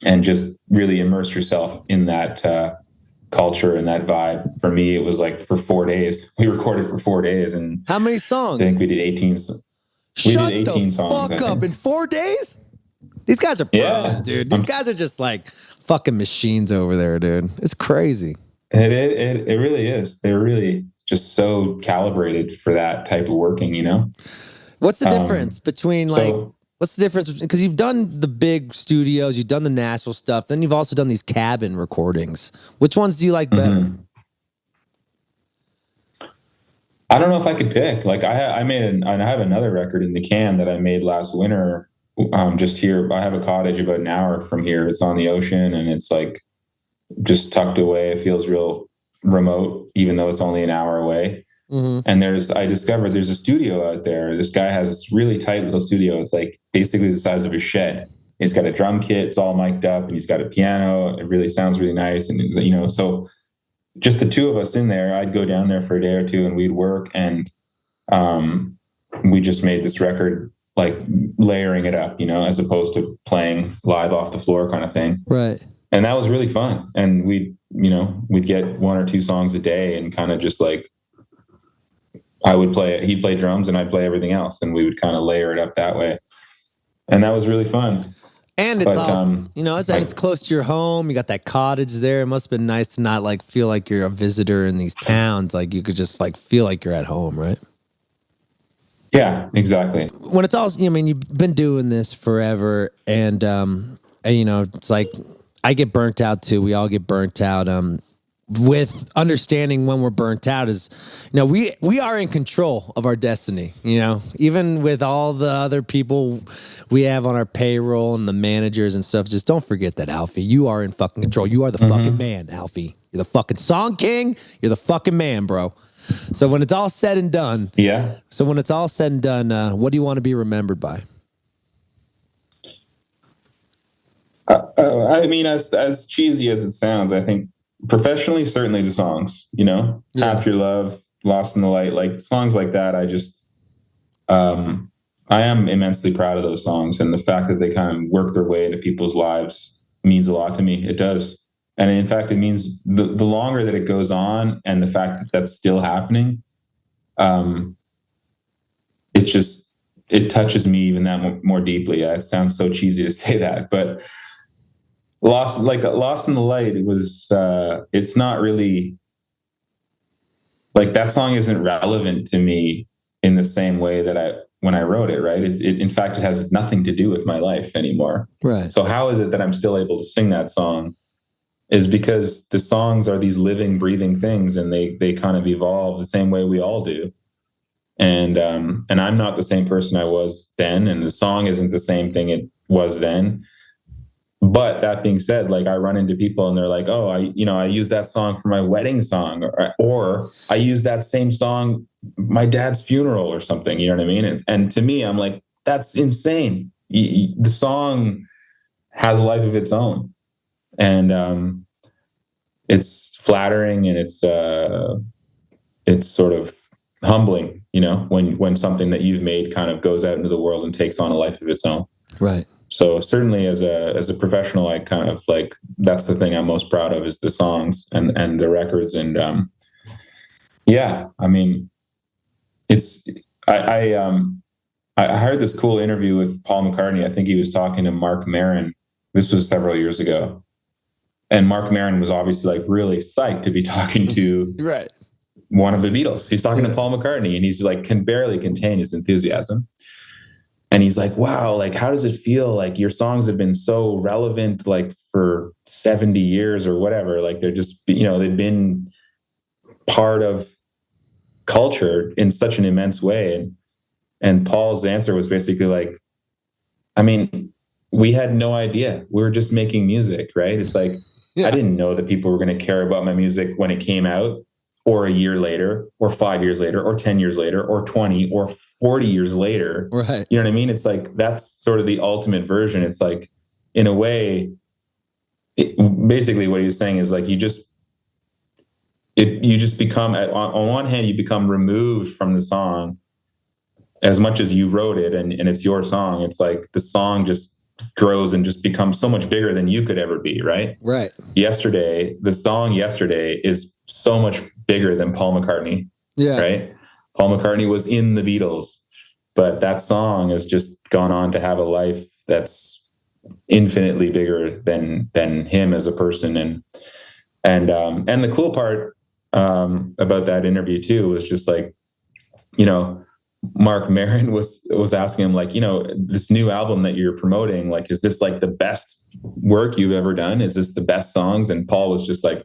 and just really immerse yourself in that culture and that vibe. For me, it was like for 4 days. We recorded for 4 days. And
how many songs?
I think we did 18. We did 18 songs.
Fuck up in 4 days? These guys are pros, dude. These guys are just like fucking machines over there, dude. It's crazy.
It really is. They're really just so calibrated for that type of working, you know?
What's the difference between what's the difference? Because you've done the big studios, you've done the Nashville stuff, then you've also done these cabin recordings. Which ones do you like better?
I don't know if I could pick. Like, I have another record in the can that I made last winter. Just here, I have a cottage about an hour from here. It's on the ocean, and it's like just tucked away. It feels real remote, even though it's only an hour away. And I discovered there's a studio out there. This guy has this really tight little studio. It's like basically the size of a shed. He's got a drum kit. It's all mic'd up, and he's got a piano. It really sounds really nice. And, you know, so just the two of us in there, I'd go down there for a day or two and we'd work. And we just made this record, like layering it up, you know, as opposed to playing live off the floor kind of thing.
Right.
And that was really fun. And we'd get 1 or 2 songs a day, and kind of just like, he'd play drums and I'd play everything else, and we would kind of layer it up that way. And that was really fun.
And it's also, you know, it's close to your home. You got that cottage there. It must have been nice to not like feel like you're a visitor in these towns. Like, you could just like feel like you're at home, right?
Yeah, exactly.
When it's all, I mean, you've been doing this forever, and it's like I get burnt out too. We all get burnt out. With understanding when we're burnt out is, we are in control of our destiny. Even with all the other people we have on our payroll and the managers and stuff, just don't forget that, Alfie. You are in fucking control. You are the fucking man, Alfie. You're the fucking song king. You're the fucking man, bro. So when it's all said and done, what do you want to be remembered by?
I mean, as cheesy as it sounds, I think professionally, certainly the songs, Half Your Love, Lost in the Light, like songs like that. I am immensely proud of those songs, and the fact that they kind of work their way into people's lives means a lot to me. It does. And in fact, it means the longer that it goes on and the fact that that's still happening, it touches me even that more deeply. It sounds so cheesy to say that, but Lost in the Light, it's not really like that song isn't relevant to me in the same way that when I wrote it, right? In fact, it has nothing to do with my life anymore.
Right.
So how is it that I'm still able to sing that song? Is because the songs are these living, breathing things, and they kind of evolve the same way we all do. And I'm not the same person I was then, and the song isn't the same thing it was then. But that being said, like I run into people and they're like, "Oh, I use that song for my wedding song, or I use that same song my dad's funeral or something." You know what I mean? And to me, I'm like, that's insane. The song has a life of its own, and it's flattering and it's sort of humbling, when something that you've made kind of goes out into the world and takes on a life of its own.
Right.
So certainly as a professional, I kind of like, that's the thing I'm most proud of is the songs and the records. And, I mean, I heard this cool interview with Paul McCartney. I think he was talking to Mark Maron. This was several years ago. And Mark Maron was obviously like really psyched to be talking to
right.
one of the Beatles. He's talking to Paul McCartney, and he's like, can barely contain his enthusiasm. And he's like, wow, like, how does it feel? Like your songs have been so relevant, like for 70 years or whatever. Like they're just, they've been part of culture in such an immense way. And Paul's answer was basically like, I mean, we had no idea. We were just making music, right? It's like, I didn't know that people were going to care about my music when it came out, or a year later, or 5 years later, or 10 years later, or 20, or 40 years later.
Right.
You know what I mean? It's like, that's sort of the ultimate version. It's like, in a way, basically what he was saying is like, you just become, on one hand, you become removed from the song as much as you wrote it and it's your song. It's like the song just grows and just becomes so much bigger than you could ever be, right?
Right.
The song Yesterday is so much bigger than Paul McCartney.
Yeah.
Right? Paul McCartney was in the Beatles, but that song has just gone on to have a life that's infinitely bigger than him as a person. And the cool part about that interview too was just like, Mark Maron was asking him like, this new album that you're promoting, like, is this like the best work you've ever done? Is this the best songs? And Paul was just like,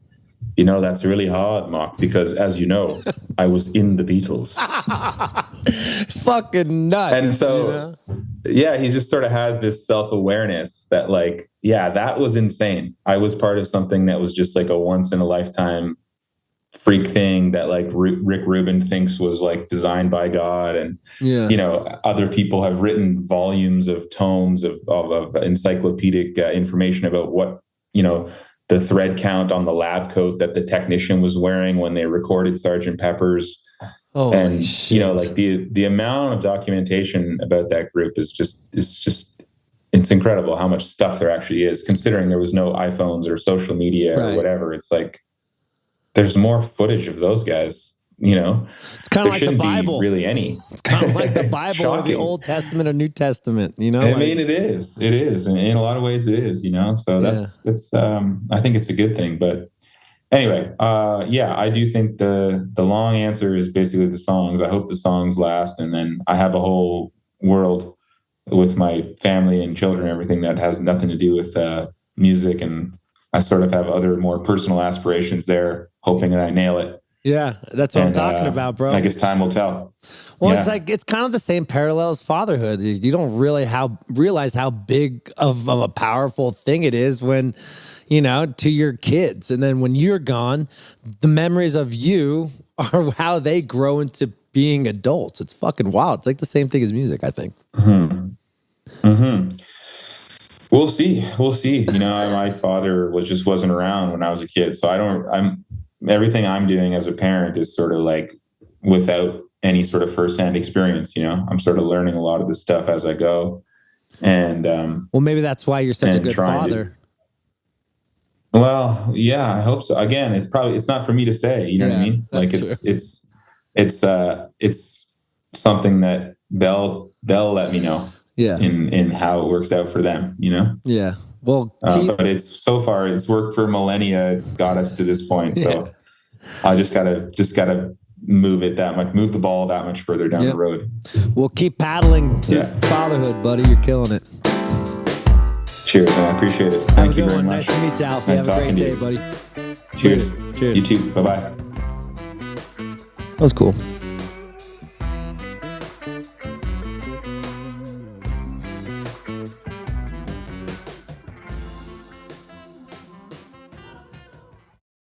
that's really hard, Mark, because as you know, I was in the Beatles.
Fucking nuts.
And so, he just sort of has this self-awareness that like, that was insane. I was part of something that was just like a once in a lifetime freak thing that like Rick Rubin thinks was like designed by God. And, other people have written volumes of tomes of encyclopedic information about what, the thread count on the lab coat that the technician was wearing when they recorded Sgt. Pepper's.
Holy shit.
Like the amount of documentation about that group is just, it's incredible how much stuff there actually is, considering there was no iPhones or social media or whatever. It's like, there's more footage of those guys,
It's kind of like the Bible.
Be really any.
It's kind of like the Bible or the Old Testament or New Testament,
I mean, it is. It is. And in a lot of ways it is, So that's I think it's a good thing. But anyway, I do think the long answer is basically the songs. I hope the songs last. And then I have a whole world with my family and children and everything that has nothing to do with music. And I sort of have other more personal aspirations there, hoping that I nail it.
Yeah, that's what I'm talking about, bro.
I guess time will tell.
Well, it's kind of the same parallel as fatherhood. You don't really realize how big of a powerful thing it is when, to your kids. And then when you're gone, the memories of you are how they grow into being adults. It's fucking wild. It's like the same thing as music, I think.
We'll see. My father wasn't around when I was a kid. So everything I'm doing as a parent is sort of like without any sort of firsthand experience. I'm sort of learning a lot of this stuff as I go. And,
well, maybe that's why you're such a good father.
Well, yeah, I hope so. Again, it's not for me to say, you know what I mean? Like it's something that they'll let me know.
Yeah.
In how it works out for them,
Yeah. Well,
but it's worked for millennia. It's got us to this point. So I just gotta move it that much, move the ball that much further down the road.
We'll keep paddling through fatherhood, buddy. You're killing it.
Cheers, man. I appreciate it. Thank you very much.
Nice to meet you, Alfie.
Nice
Have a great day,
you.
buddy.
Cheers.
Cheers.
You too. Bye-bye.
That was cool.